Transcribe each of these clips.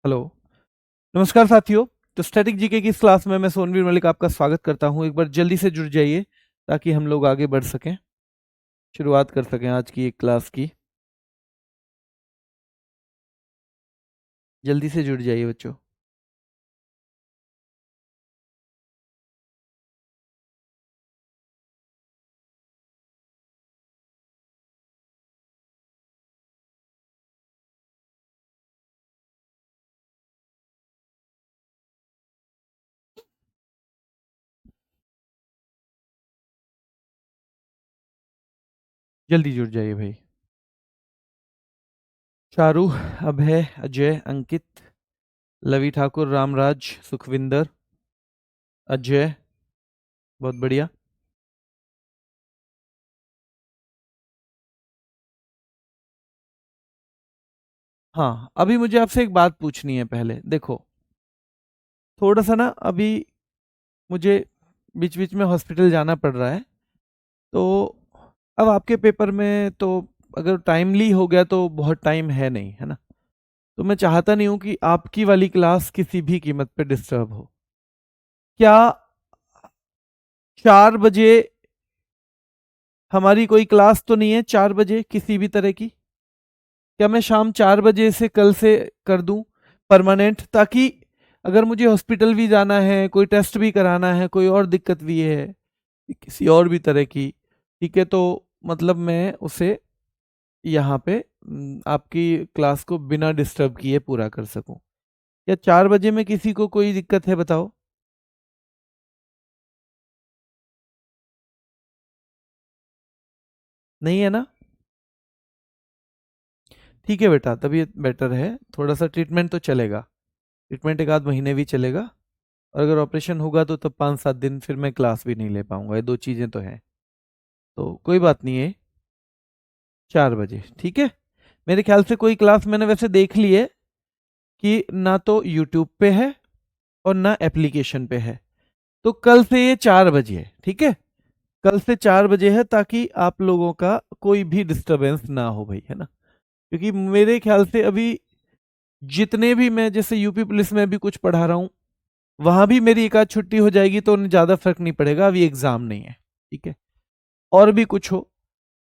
Hello. नमस्कार साथियों। तो स्टैटिक जीके की इस क्लास में मैं सोनवीर मलिक आपका स्वागत करता हूं। एक बार जल्दी से जुड़ जाइए ताकि हम लोग आगे बढ़ सकें, शुरुआत कर सकें आज की एक क्लास की। जल्दी से जुड़ जाइए बच्चों। जल्दी जुड़ जाइए भाई। चारू, अभय, अजय, अंकित, लवी ठाकुर, रामराज, सुखविंदर, अजय, बहुत बढ़िया। हाँ, अभी मुझे आपसे एक बात पूछनी है। पहले देखो, थोड़ा सा ना अभी मुझे बीच बीच में हॉस्पिटल जाना पड़ रहा है। तो अब आपके पेपर में तो अगर टाइमली हो गया तो बहुत टाइम है नहीं, है ना। तो मैं चाहता नहीं हूं कि आपकी वाली क्लास किसी भी कीमत पे डिस्टर्ब हो। क्या 4 बजे हमारी कोई क्लास तो नहीं है? 4 बजे किसी भी तरह की? क्या मैं शाम 4 बजे से कल से कर दूं परमानेंट, ताकि अगर मुझे हॉस्पिटल भी जाना है, कोई टेस्ट भी कराना है, कोई और दिक्कत भी है किसी और भी तरह की, ठीक है, तो मतलब मैं उसे यहाँ पे आपकी क्लास को बिना डिस्टर्ब किए पूरा कर सकूं। क्या 4 बजे में किसी को कोई दिक्कत है? बताओ। नहीं है ना? ठीक है बेटा, तबीयत बेटर है, थोड़ा सा ट्रीटमेंट तो चलेगा। ट्रीटमेंट एक आध महीने भी चलेगा। और अगर ऑपरेशन होगा तो तब 5-7 दिन फिर मैं क्लास भी नहीं ले पाऊंगा। ये दो चीज़ें तो हैं। तो कोई बात नहीं है। 4 बजे ठीक है। मेरे ख्याल से कोई क्लास मैंने वैसे देख ली है कि ना तो यूट्यूब पे है और ना एप्लीकेशन पे है। तो कल से ये 4 बजे है, ठीक है। कल से 4 बजे है, ताकि आप लोगों का कोई भी डिस्टरबेंस ना हो भाई, है ना। क्योंकि मेरे ख्याल से अभी जितने भी, मैं जैसे यूपी पुलिस में भी कुछ पढ़ा रहा हूँ, वहां भी मेरी एक आध छुट्टी हो जाएगी तो उन्हें ज्यादा फर्क नहीं पड़ेगा। अभी एग्जाम नहीं है, ठीक है। और भी कुछ हो,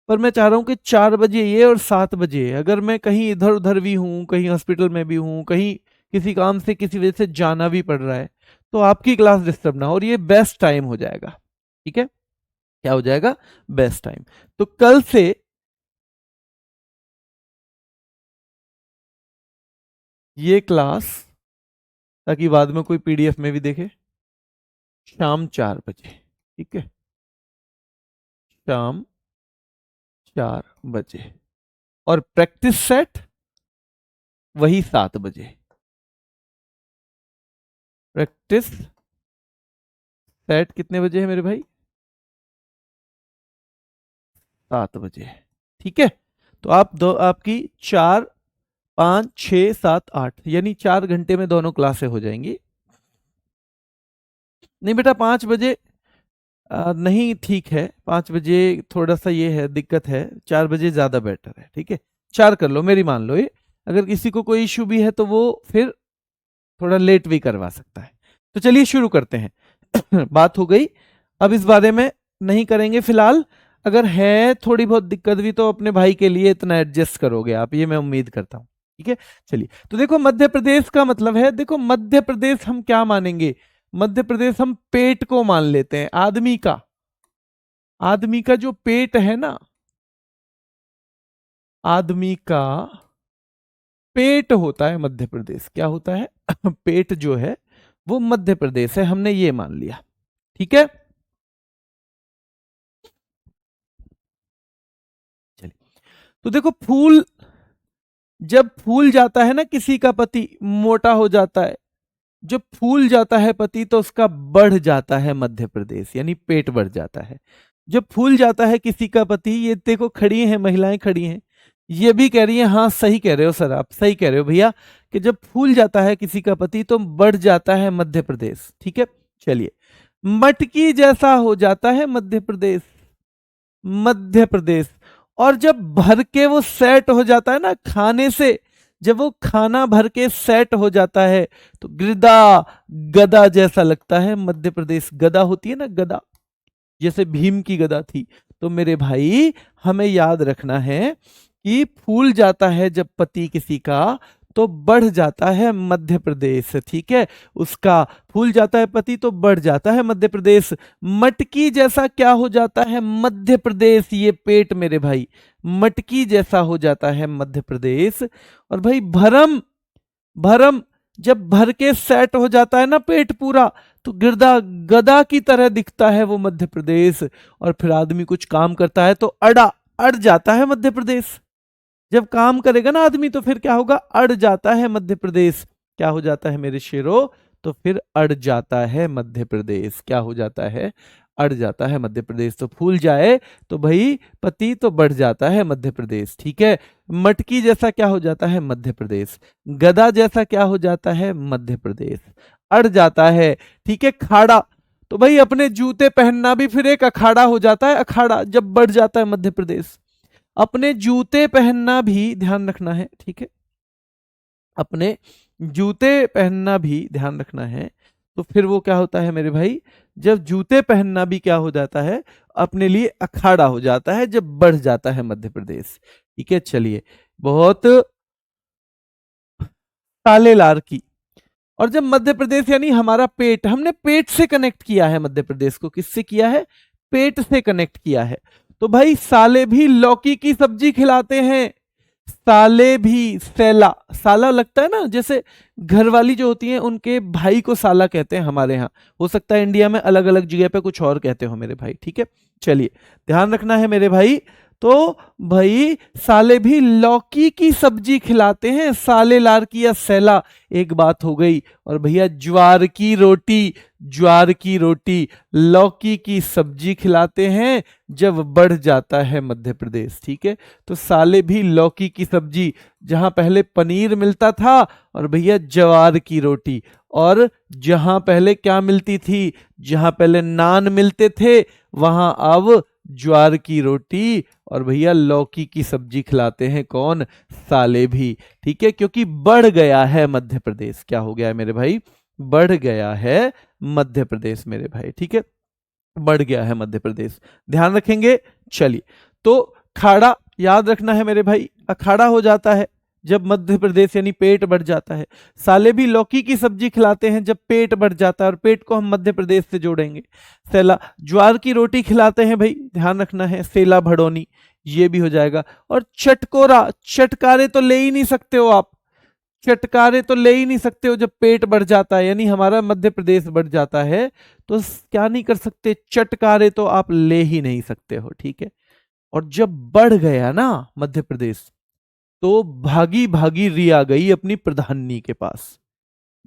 पर मैं चाह रहा हूँ कि 4 बजे ये और 7 बजे, अगर मैं कहीं इधर उधर भी हूँ, कहीं हॉस्पिटल में भी हूँ, कहीं किसी काम से किसी वजह से जाना भी पड़ रहा है, तो आपकी क्लास डिस्टर्ब ना हो, और ये बेस्ट टाइम हो जाएगा। ठीक है, क्या हो जाएगा? Best time. तो कल से ये क्लास, ताकि बाद में कोई पीडीएफ में भी देखे, शाम 4 बजे, ठीक है। शाम 4 बजे। और प्रैक्टिस सेट वही 7 बजे। प्रैक्टिस सेट कितने बजे है मेरे भाई? 7 बजे, ठीक है। तो आप दो, आपकी 4, 5, 6, 7, 8 यानी 4 घंटे में दोनों क्लासें हो जाएंगी। नहीं बेटा, 5 बजे नहीं, ठीक है। 5 बजे थोड़ा सा ये है, दिक्कत है। 4 बजे ज्यादा बेटर है, ठीक है। 4 कर लो, मेरी मान लो ये। अगर किसी को कोई इश्यू भी है तो वो फिर थोड़ा लेट भी करवा सकता है। तो चलिए शुरू करते हैं। बात हो गई, अब इस बारे में नहीं करेंगे फिलहाल। अगर है थोड़ी बहुत दिक्कत भी तो अपने भाई के लिए इतना एडजस्ट करोगे आप, ये मैं उम्मीद करता हूं, ठीक है। चलिए, तो देखो मध्य प्रदेश का मतलब है, देखो मध्य प्रदेश हम क्या मानेंगे? मध्य प्रदेश हम पेट को मान लेते हैं, आदमी का। आदमी का जो पेट है ना, आदमी का पेट होता है मध्य प्रदेश। क्या होता है? पेट जो है वो मध्य प्रदेश है, हमने ये मान लिया, ठीक है। चलिए, तो देखो फूल, जब फूल जाता है ना किसी का पति, मोटा हो जाता है, जब फूल जाता है पति तो उसका बढ़ जाता है मध्य प्रदेश, यानी पेट बढ़ जाता है। जब फूल जाता है किसी का पति, ये देखो खड़ी हैं महिलाएं, खड़ी हैं, ये भी कह रही हैं हाँ सही कह रहे हो सर, आप सही कह रहे हो भैया, कि जब फूल जाता है किसी का पति तो बढ़ जाता है मध्य प्रदेश, ठीक है। चलिए, मटकी जैसा हो जाता है मध्य प्रदेश, मध्य प्रदेश। और जब भर के वो सेट हो जाता है ना, खाने से जब वो खाना भर के सेट हो जाता है तो गिरदा गदा जैसा लगता है मध्य प्रदेश। गदा होती है ना, गदा, जैसे भीम की गदा थी। तो मेरे भाई हमें याद रखना है कि फूल जाता है जब पति किसी का तो बढ़ जाता है मध्य प्रदेश, ठीक है। उसका फूल जाता है पति तो बढ़ जाता है मध्य प्रदेश। मटकी जैसा क्या हो जाता है मध्य प्रदेश, ये पेट मेरे भाई मटकी जैसा हो जाता है मध्य प्रदेश। और भाई भरम, भरम जब भर के सेट हो जाता है ना पेट पूरा तो गिरदा गदा की तरह दिखता है वो मध्य प्रदेश। और फिर आदमी कुछ काम करता है तो अड़ जाता है मध्य प्रदेश। जब काम करेगा ना आदमी तो फिर क्या होगा, अड़ जाता है मध्य प्रदेश। क्या हो जाता है मेरे शेरों, तो फिर अड़ जाता है मध्य प्रदेश। क्या हो जाता है, अड़ जाता है मध्य प्रदेश। तो फूल जाए तो भाई पति तो बढ़ जाता है मध्य प्रदेश, ठीक है। मटकी जैसा क्या हो जाता है मध्य प्रदेश। गदा जैसा क्या हो जाता है मध्य प्रदेश, अड़ जाता है, ठीक है। खाड़ा, तो भाई अपने जूते पहनना भी फिर एक अखाड़ा हो जाता है, अखाड़ा जब बढ़ जाता है मध्य प्रदेश। अपने जूते पहनना भी ध्यान रखना है, ठीक है। अपने जूते पहनना भी ध्यान रखना है। तो फिर वो क्या होता है मेरे भाई, जब जूते पहनना भी क्या हो जाता है अपने लिए अखाड़ा हो जाता है जब बढ़ जाता है मध्य प्रदेश, ठीक है। चलिए, बहुत काले लार की। और जब मध्य प्रदेश यानी हमारा पेट, हमने पेट से कनेक्ट किया है मध्य प्रदेश को, किससे किया है, पेट से कनेक्ट किया है। तो भाई साले भी लौकी की सब्जी खिलाते हैं। साले भी, सैला, साला लगता है ना, जैसे घरवाली जो होती हैं उनके भाई को साला कहते हैं हमारे यहाँ। हो सकता है इंडिया में अलग अलग जगह पे कुछ और कहते हो मेरे भाई, ठीक है। चलिए ध्यान रखना है मेरे भाई। तो भाई साले भी लौकी की सब्जी खिलाते हैं, साले लार की या सैला, एक बात हो गई। और भैया ज्वार की रोटी, ज्वार की रोटी लौकी की सब्जी खिलाते हैं जब बढ़ जाता है मध्य प्रदेश, ठीक है। तो साले भी लौकी की सब्जी, जहां पहले पनीर मिलता था, और भैया ज्वार की रोटी। और जहां पहले क्या मिलती थी, जहां पहले नान मिलते थे वहां अब ज्वार की रोटी और भैया लौकी की सब्जी खिलाते हैं कौन, साले भी, ठीक है। क्योंकि बढ़ गया है मध्य प्रदेश। क्या हो गया है मेरे भाई, बढ़ गया है मध्य प्रदेश मेरे भाई, ठीक है। बढ़ गया है मध्य प्रदेश, ध्यान रखेंगे। चलिए, तो खाड़ा याद रखना है मेरे भाई, अखाड़ा हो जाता है जब मध्य प्रदेश यानी पेट बढ़ जाता है। साले भी लौकी की सब्जी खिलाते हैं जब पेट बढ़ जाता है, और पेट को हम मध्य प्रदेश से जोड़ेंगे। सेला ज्वार की रोटी खिलाते हैं भाई, ध्यान रखना है, सेला भड़ोनी, ये भी हो जाएगा। और चटकोरा, चटकारे तो ले ही नहीं सकते हो आप, चटकारे तो ले ही नहीं सकते हो जब पेट बढ़ जाता है यानी हमारा मध्य प्रदेश बढ़ जाता है। तो क्या नहीं कर सकते, चटकारे तो आप ले ही नहीं सकते हो, ठीक है। और जब बढ़ गया ना मध्य प्रदेश तो भागी भागी रिया गई अपनी प्रधानी के पास।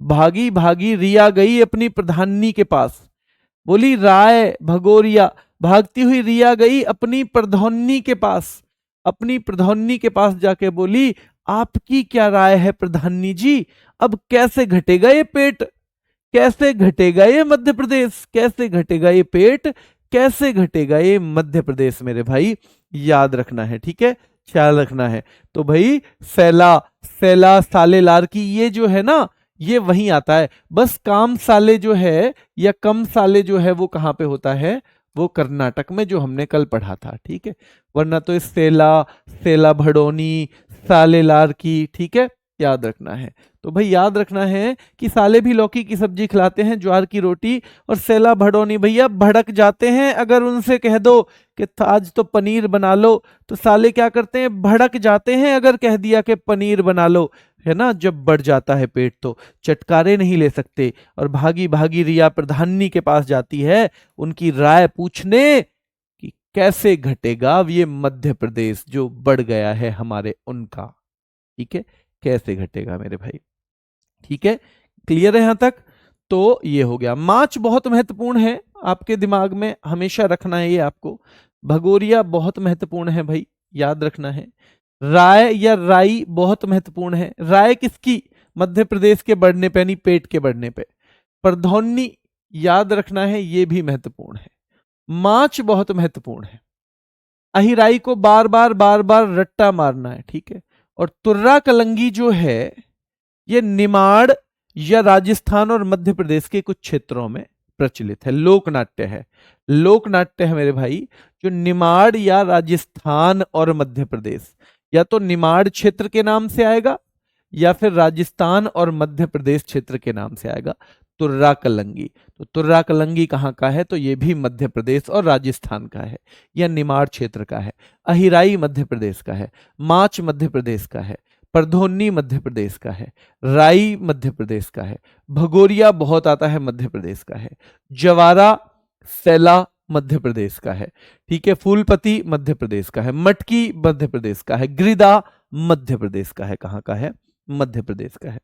भागी भागी रिया गई अपनी प्रधानी के पास, बोली राय भगोरिया, भागती हुई रिया गई अपनी प्रधानी के पास। अपनी प्रधानी के पास जाके बोली, आपकी क्या राय है प्रधानी जी, अब कैसे घटेगा ये पेट, कैसे घटेगा ये मध्य प्रदेश, कैसे घटेगा ये पेट, कैसे घटेगा ये मध्य प्रदेश मेरे भाई, याद रखना है, ठीक है, ख्याल रखना है। तो भाई सैला, सैला साले लार की, ये जो है ना ये वहीं आता है। बस काम साले जो है या कम साले जो है वो कहाँ पे होता है, वो कर्नाटक में, जो हमने कल पढ़ा था, ठीक है। वरना तो इस सेला, सेला भड़ोनी, साले लार की, ठीक है, याद रखना है। तो भाई याद रखना है कि साले भी लौकी की सब्जी खिलाते हैं, ज्वार की रोटी, और सेला भड़ोनी भैया भड़क जाते हैं अगर उनसे कह दो कि आज तो पनीर बना लो, तो साले क्या करते हैं, भड़क जाते हैं अगर कह दिया कि पनीर बना लो, है ना। जब बढ़ जाता है पेट तो चटकारे नहीं ले सकते। और भागी भागी रिया प्रधानी के पास जाती है उनकी राय पूछने कि कैसे घटेगा ये मध्य प्रदेश जो बढ़ गया है हमारे उनका, ठीक है, कैसे घटेगा मेरे भाई, ठीक है। क्लियर है यहां तक। तो ये हो गया। माच बहुत महत्वपूर्ण है, आपके दिमाग में हमेशा रखना है ये आपको। भगोरिया बहुत महत्वपूर्ण है भाई, याद रखना है। राय या राई बहुत महत्वपूर्ण है। राय किसकी, मध्य प्रदेश के बढ़ने पे यानी पेट के बढ़ने पे। प्रधौनी याद रखना है, ये भी महत्वपूर्ण है। माच बहुत महत्वपूर्ण है। अहिराई को बार बार रट्टा मारना है, ठीक है। और तुर्रा कलंगी जो है ये निमाड़ या राजस्थान और मध्य प्रदेश के कुछ क्षेत्रों में प्रचलित है, लोकनाट्य है। लोकनाट्य है मेरे भाई, जो निमाड़ या राजस्थान और मध्य प्रदेश, या तो निमाड़ क्षेत्र के नाम से आएगा या फिर राजस्थान और मध्य प्रदेश क्षेत्र के नाम से आएगा, तुर्रा कलंगी। तो तुर्रा कलंगी कहाँ का है? तो ये भी मध्य प्रदेश और राजस्थान का है, या निमाड़ क्षेत्र का है। अहिराई मध्य प्रदेश का है, माच मध्य प्रदेश का है, परधोनी मध्य प्रदेश का है, राई मध्य प्रदेश का है, भगोरिया बहुत आता है मध्य प्रदेश का है, जवारा सैला मध्य प्रदेश का है, ठीक है, फूलपति मध्य प्रदेश का है, मटकी मध्य प्रदेश का है, गिरिदा मध्य प्रदेश का है। कहाँ का है? मध्य प्रदेश का है।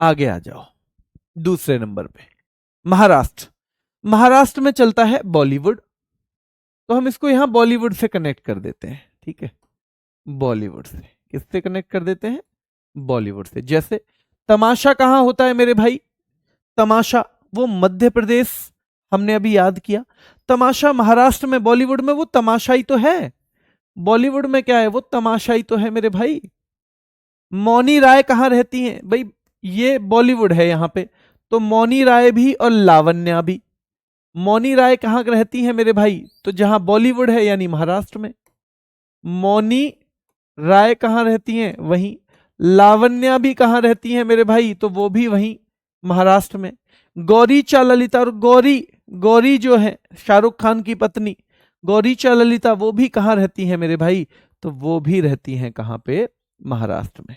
आगे आ जाओ दूसरे नंबर पे, महाराष्ट्र। महाराष्ट्र में चलता है बॉलीवुड, तो हम इसको यहां बॉलीवुड से कनेक्ट कर देते हैं, ठीक है, बॉलीवुड से। किससे कनेक्ट कर देते हैं? बॉलीवुड से। जैसे तमाशा कहां होता है मेरे भाई? तमाशा वो मध्य प्रदेश, हमने अभी याद किया। तमाशा महाराष्ट्र में, बॉलीवुड में वो तमाशाई तो है, बॉलीवुड में क्या है? वो तमाशाई तो है मेरे भाई। मौनी राय कहां रहती हैं भाई? ये बॉलीवुड है यहां पे, तो मौनी राय भी और लावण्या भी। मौनी राय कहां रहती है मेरे भाई? तो जहां बॉलीवुड है यानी महाराष्ट्र में। मौनी राय कहां रहती हैं? वहीं। लावण्या भी कहां रहती हैं मेरे भाई? तो वो भी वहीं महाराष्ट्र में। गौरी चा ललिता, और गौरी, गौरी जो है शाहरुख खान की पत्नी, गौरी चा ललिता, वो भी कहां रहती हैं मेरे भाई? तो वो भी रहती हैं कहां पे? महाराष्ट्र में।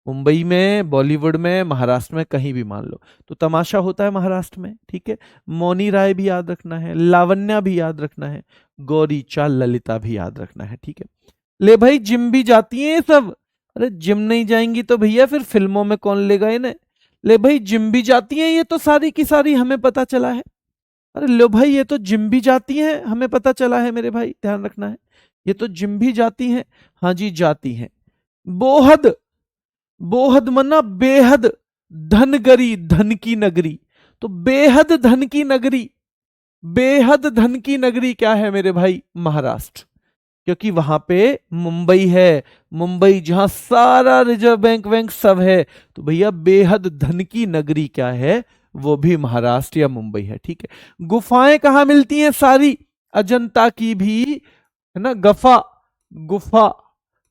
मुंबई में, बॉलीवुड में, महाराष्ट्र में, कहीं भी मान लो। तो तमाशा होता है महाराष्ट्र में, ठीक है। मौनी राय भी याद रखना है, लावण्या भी याद रखना है, गौरी चाल ललिता भी याद रखना है, ठीक है। ले भाई जिम भी जाती हैं ये सब? अरे जिम नहीं जाएंगी तो भैया फिर फिल्मों में कौन लेगा इन्हें? ले भाई जिम भी जाती हैं ये तो सारी की सारी, हमें पता चला है। अरे लो भाई ये तो जिम भी जाती हैं, हमें पता चला है मेरे भाई, ध्यान रखना है। ये तो जिम भी जाती हैं, हाँ जी जाती हैं। बोहद, बोहद मना बेहद, धनगरी धन की नगरी, तो बेहद धन की नगरी, बेहद धन की नगरी क्या है मेरे भाई? महाराष्ट्र, क्योंकि वहां पे मुंबई है, मुंबई जहां सारा रिजर्व बैंक वैंक सब है, तो भैया बेहद धन की नगरी क्या है? वो भी महाराष्ट्र या मुंबई है, ठीक है। गुफाएं कहां मिलती हैं सारी? अजंता की भी है ना, गफा, गुफा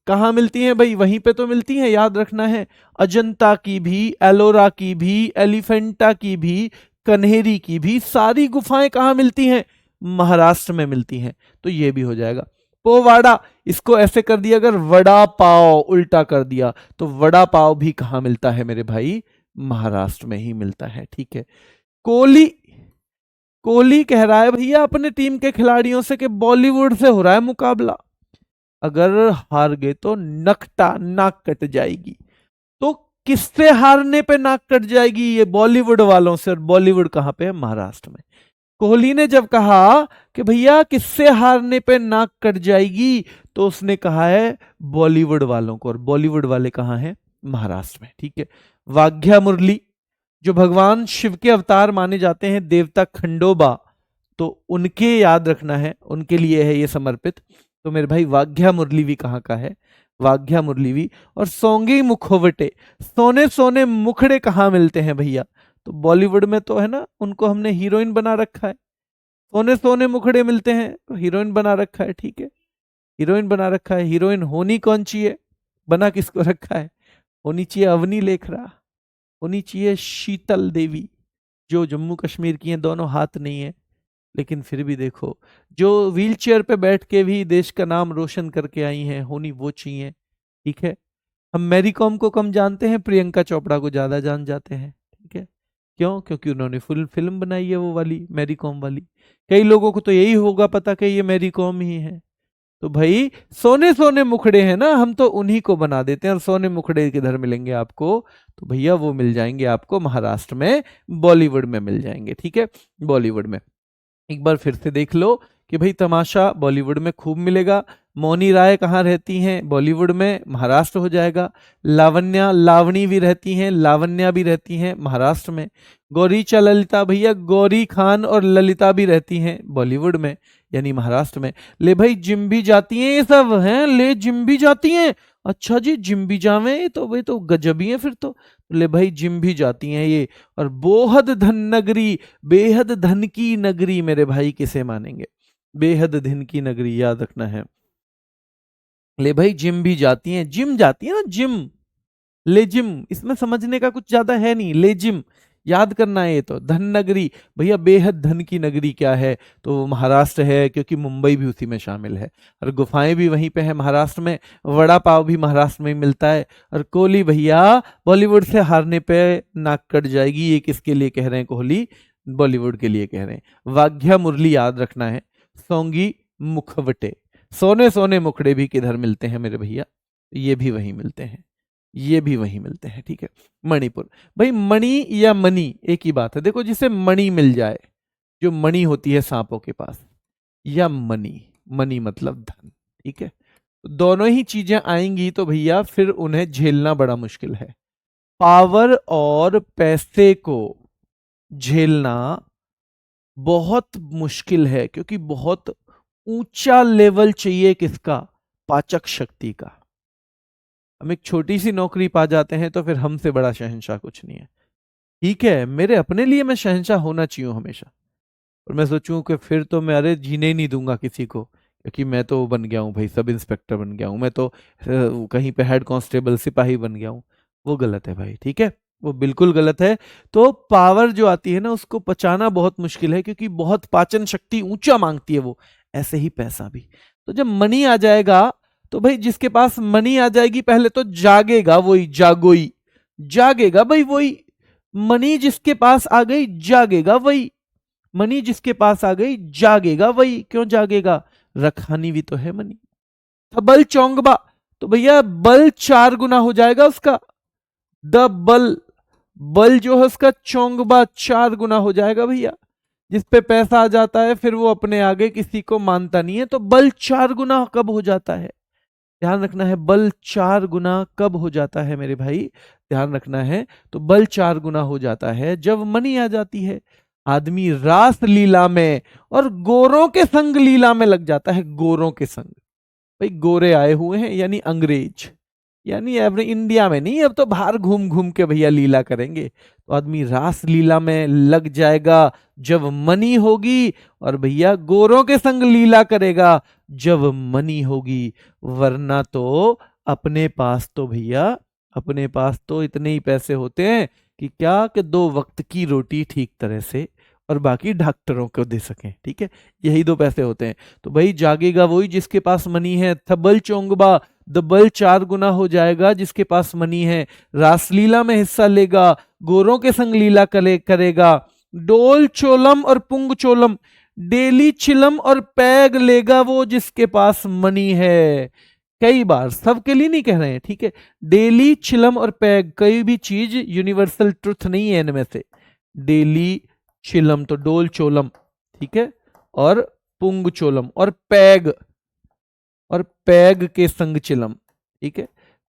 कहां मिलती हैं भाई? वहीं पे तो मिलती हैं, याद रखना है। अजंता की भी, एलोरा की भी, एलिफेंटा की भी, कन्हेरी की भी, सारी गुफाएं कहां मिलती हैं? महाराष्ट्र में मिलती हैं। तो ये भी हो जाएगा। पोवाड़ा, इसको ऐसे कर दिया अगर वड़ा पाव उल्टा कर दिया, तो वड़ा पाव भी कहां मिलता है मेरे भाई? महाराष्ट्र में ही मिलता है, ठीक है। कोहली, कोहली कह रहा है भैया अपने टीम के खिलाड़ियों से कि बॉलीवुड से हो रहा है मुकाबला, अगर हार गए तो नकटा, नाक कट जाएगी। तो किससे हारने पे नाक कट जाएगी? ये बॉलीवुड वालों से, और बॉलीवुड कहां पे है? महाराष्ट्र में। कोहली ने जब कहा कि भैया किससे हारने पे नाक कट जाएगी, तो उसने कहा है बॉलीवुड वालों को, और बॉलीवुड वाले कहां हैं? महाराष्ट्र में, ठीक है। वाघ्या मुरली, जो भगवान शिव के अवतार माने जाते हैं, देवता खंडोबा, तो उनके याद रखना है, उनके लिए है ये समर्पित। तो मेरे भाई वाघ्या मुरली भी कहाँ का है? वाघ्या मुरली भी। और सोंगे मुखोवटे, सोने सोने मुखड़े कहाँ मिलते हैं भैया? तो बॉलीवुड में तो है ना, उनको हमने हीरोइन बना रखा है, सोने सोने मुखड़े मिलते हैं तो हीरोइन बना रखा है, ठीक है, हीरोइन बना रखा है। हीरोइन होनी कौन चाहिए? बना किसको रखा है? होनी चाहिए अवनी लेखरा, होनी चाहिए शीतल देवी, जो जम्मू कश्मीर की हैं, दोनों हाथ नहीं है लेकिन फिर भी देखो, जो व्हील चेयर पे बैठ के भी देश का नाम रोशन करके आई हैं, होनी वो चाहिए, ठीक है। हम मैरी कॉम को कम जानते हैं, प्रियंका चोपड़ा को ज्यादा जान जाते हैं, ठीक है। क्यों? क्योंकि उन्होंने फुल फिल्म बनाई है वो वाली, मैरी कॉम वाली। कई लोगों को तो यही होगा पता कि ये मैरी कॉम ही है। तो भाई सोने सोने मुखड़े हैं ना, हम तो उन्हीं को बना देते हैं। और सोने मुखड़े किधर मिलेंगे आपको? तो भैया वो मिल जाएंगे आपको महाराष्ट्र में, बॉलीवुड में मिल जाएंगे, ठीक है, बॉलीवुड में। एक बार फिर से देख लो कि भाई तमाशा बॉलीवुड में खूब मिलेगा। मौनी राय कहाँ रहती हैं? बॉलीवुड में, महाराष्ट्र हो जाएगा। लावण्या, लावणी भी रहती हैं, लावण्या भी रहती हैं महाराष्ट्र में। गौरीचा ललिता भैया, गौरी खान और ललिता भी रहती हैं बॉलीवुड में यानी महाराष्ट्र में। ले भाई जिम भी जाती हैं ये सब हैं, ले जिम भी जाती हैं। अच्छा जी जिम भी जावे, ये तो भाई तो गजब ही है फिर तो। ले भाई जिम भी जाती हैं ये। और बोहद धन नगरी, बेहद धन की नगरी, मेरे भाई किसे मानेंगे? बेहद धन की नगरी याद रखना है। ले भाई जिम भी जाती हैं, जिम जाती है ना, जिम, ले जिम, इसमें समझने का कुछ ज्यादा है नहीं, ले जिम याद करना है। ये तो धन नगरी भैया, बेहद धन की नगरी क्या है? तो वो महाराष्ट्र है, क्योंकि मुंबई भी उसी में शामिल है। और गुफाएं भी वहीं पे है महाराष्ट्र में। वड़ा पाव भी महाराष्ट्र में ही मिलता है। और कोहली भैया बॉलीवुड से हारने पे नाक कट जाएगी। ये किसके लिए कह रहे हैं? कोहली बॉलीवुड के लिए कह रहे हैं। वाघ्या मुरली याद रखना है। सोंगी मुखवटे, सोने सोने मुखड़े भी किधर मिलते हैं मेरे भैया? ये भी वहीं मिलते हैं, ये भी वहीं मिलते हैं। ठीक है, मणिपुर। भाई मणि या मनी एक ही बात है। देखो जिसे मणि मिल जाए, जो मणि होती है सांपों के पास, या मनी, मनी मतलब धन। ठीक है, दोनों ही चीजें आएंगी तो भैया फिर उन्हें झेलना बड़ा मुश्किल है। पावर और पैसे को झेलना बहुत मुश्किल है, क्योंकि बहुत ऊंचा लेवल चाहिए किसका? पाचक शक्ति का। हम एक छोटी सी नौकरी पा जाते हैं तो फिर हमसे बड़ा शहंशाह कुछ नहीं है। ठीक है, मेरे अपने लिए मैं शहंशाह होना चाहिए हमेशा, और मैं सोचूं कि फिर तो मैं अरे जीने ही नहीं दूंगा किसी को, क्योंकि मैं तो बन गया हूं भाई, सब इंस्पेक्टर बन गया हूं मैं तो, कहीं पे हेड कांस्टेबल सिपाही बन गया हूं। वो गलत है भाई, ठीक है, वो बिल्कुल गलत है। तो पावर जो आती है ना, उसको पचाना बहुत मुश्किल है, क्योंकि बहुत पाचन शक्ति ऊंचा मांगती है वो। ऐसे ही पैसा भी। तो जब मनी आ जाएगा तो भाई जिसके पास मनी आ जाएगी पहले तो जागेगा वही, जागोई, जागेगा भाई वही। मनी जिसके पास आ गई जागेगा वही, मनी जिसके पास आ गई जागेगा वही। क्यों जागेगा? रखानी भी तो है मनी। बल चौंगबा, तो भैया बल 4 गुना हो जाएगा उसका। द बल, बल जो है उसका चौंगबा 4 गुना हो जाएगा भैया। जिस पे पैसा आ जाता है फिर वो अपने आगे किसी को मानता नहीं है। तो बल 4 गुना कब हो जाता है? ध्यान रखना है, बल 4 गुना कब हो जाता है मेरे भाई? ध्यान रखना है। तो बल 4 गुना हो जाता है जब मनी आ जाती है। आदमी रास लीला में और गोरों के संग लीला में लग जाता है, गोरों के संग। भाई गोरे आए हुए हैं यानी अंग्रेज, यानी अपने इंडिया में नहीं, अब तो बाहर घूम घूम के भैया लीला करेंगे। तो आदमी रास लीला में लग जाएगा जब मनी होगी, और भैया गोरों के संग लीला करेगा जब मनी होगी। वरना तो अपने पास तो भैया, अपने पास तो इतने ही पैसे होते हैं कि क्या, कि 2 वक्त की रोटी ठीक तरह से और बाकी डॉक्टरों को दे सकें। ठीक है, यही 2 पैसे होते हैं। तो भाई जागेगा वही जिसके पास मनी है। थबल चोंगबा, द बल 4 गुना हो जाएगा जिसके पास मनी है। रासलीला में हिस्सा लेगा, गोरों के संग लीला करेगा। डोल चोलम और पुंग चोलम, डेली चिलम और पैग लेगा वो जिसके पास मनी है। कई बार, सबके लिए नहीं कह रहे हैं, ठीक है। डेली चिलम और पैग, कोई भी चीज यूनिवर्सल ट्रुथ नहीं है इनमें से। डेली चिलम तो डोल चोलम, ठीक है, और पुंग चोलम, और पैग, और पैग के संग चिलम, ठीक है,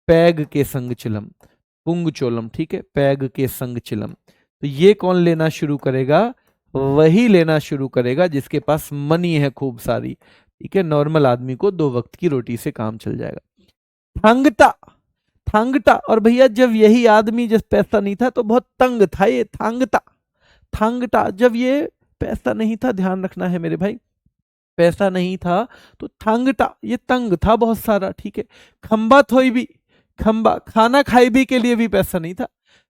पैग के संग चिलम, पुंग चोलम, ठीक है, पैग के संग चिलम। तो ये कौन लेना शुरू करेगा? वही लेना शुरू करेगा जिसके पास मनी है खूब सारी। ठीक है, नॉर्मल आदमी को 2 वक्त की रोटी से काम चल जाएगा। थांगटा, थांगटा, और भैया जब यही आदमी, जब पैसा नहीं था तो बहुत तंग था ये थांगटा। थांगटा, जब ये पैसा नहीं था, ध्यान रखना है मेरे भाई, पैसा नहीं था तो थांगटा, ये तंग था बहुत सारा। ठीक है, खंबा थोई भी, खंबा, खाना खाइबे के लिए भी पैसा नहीं था।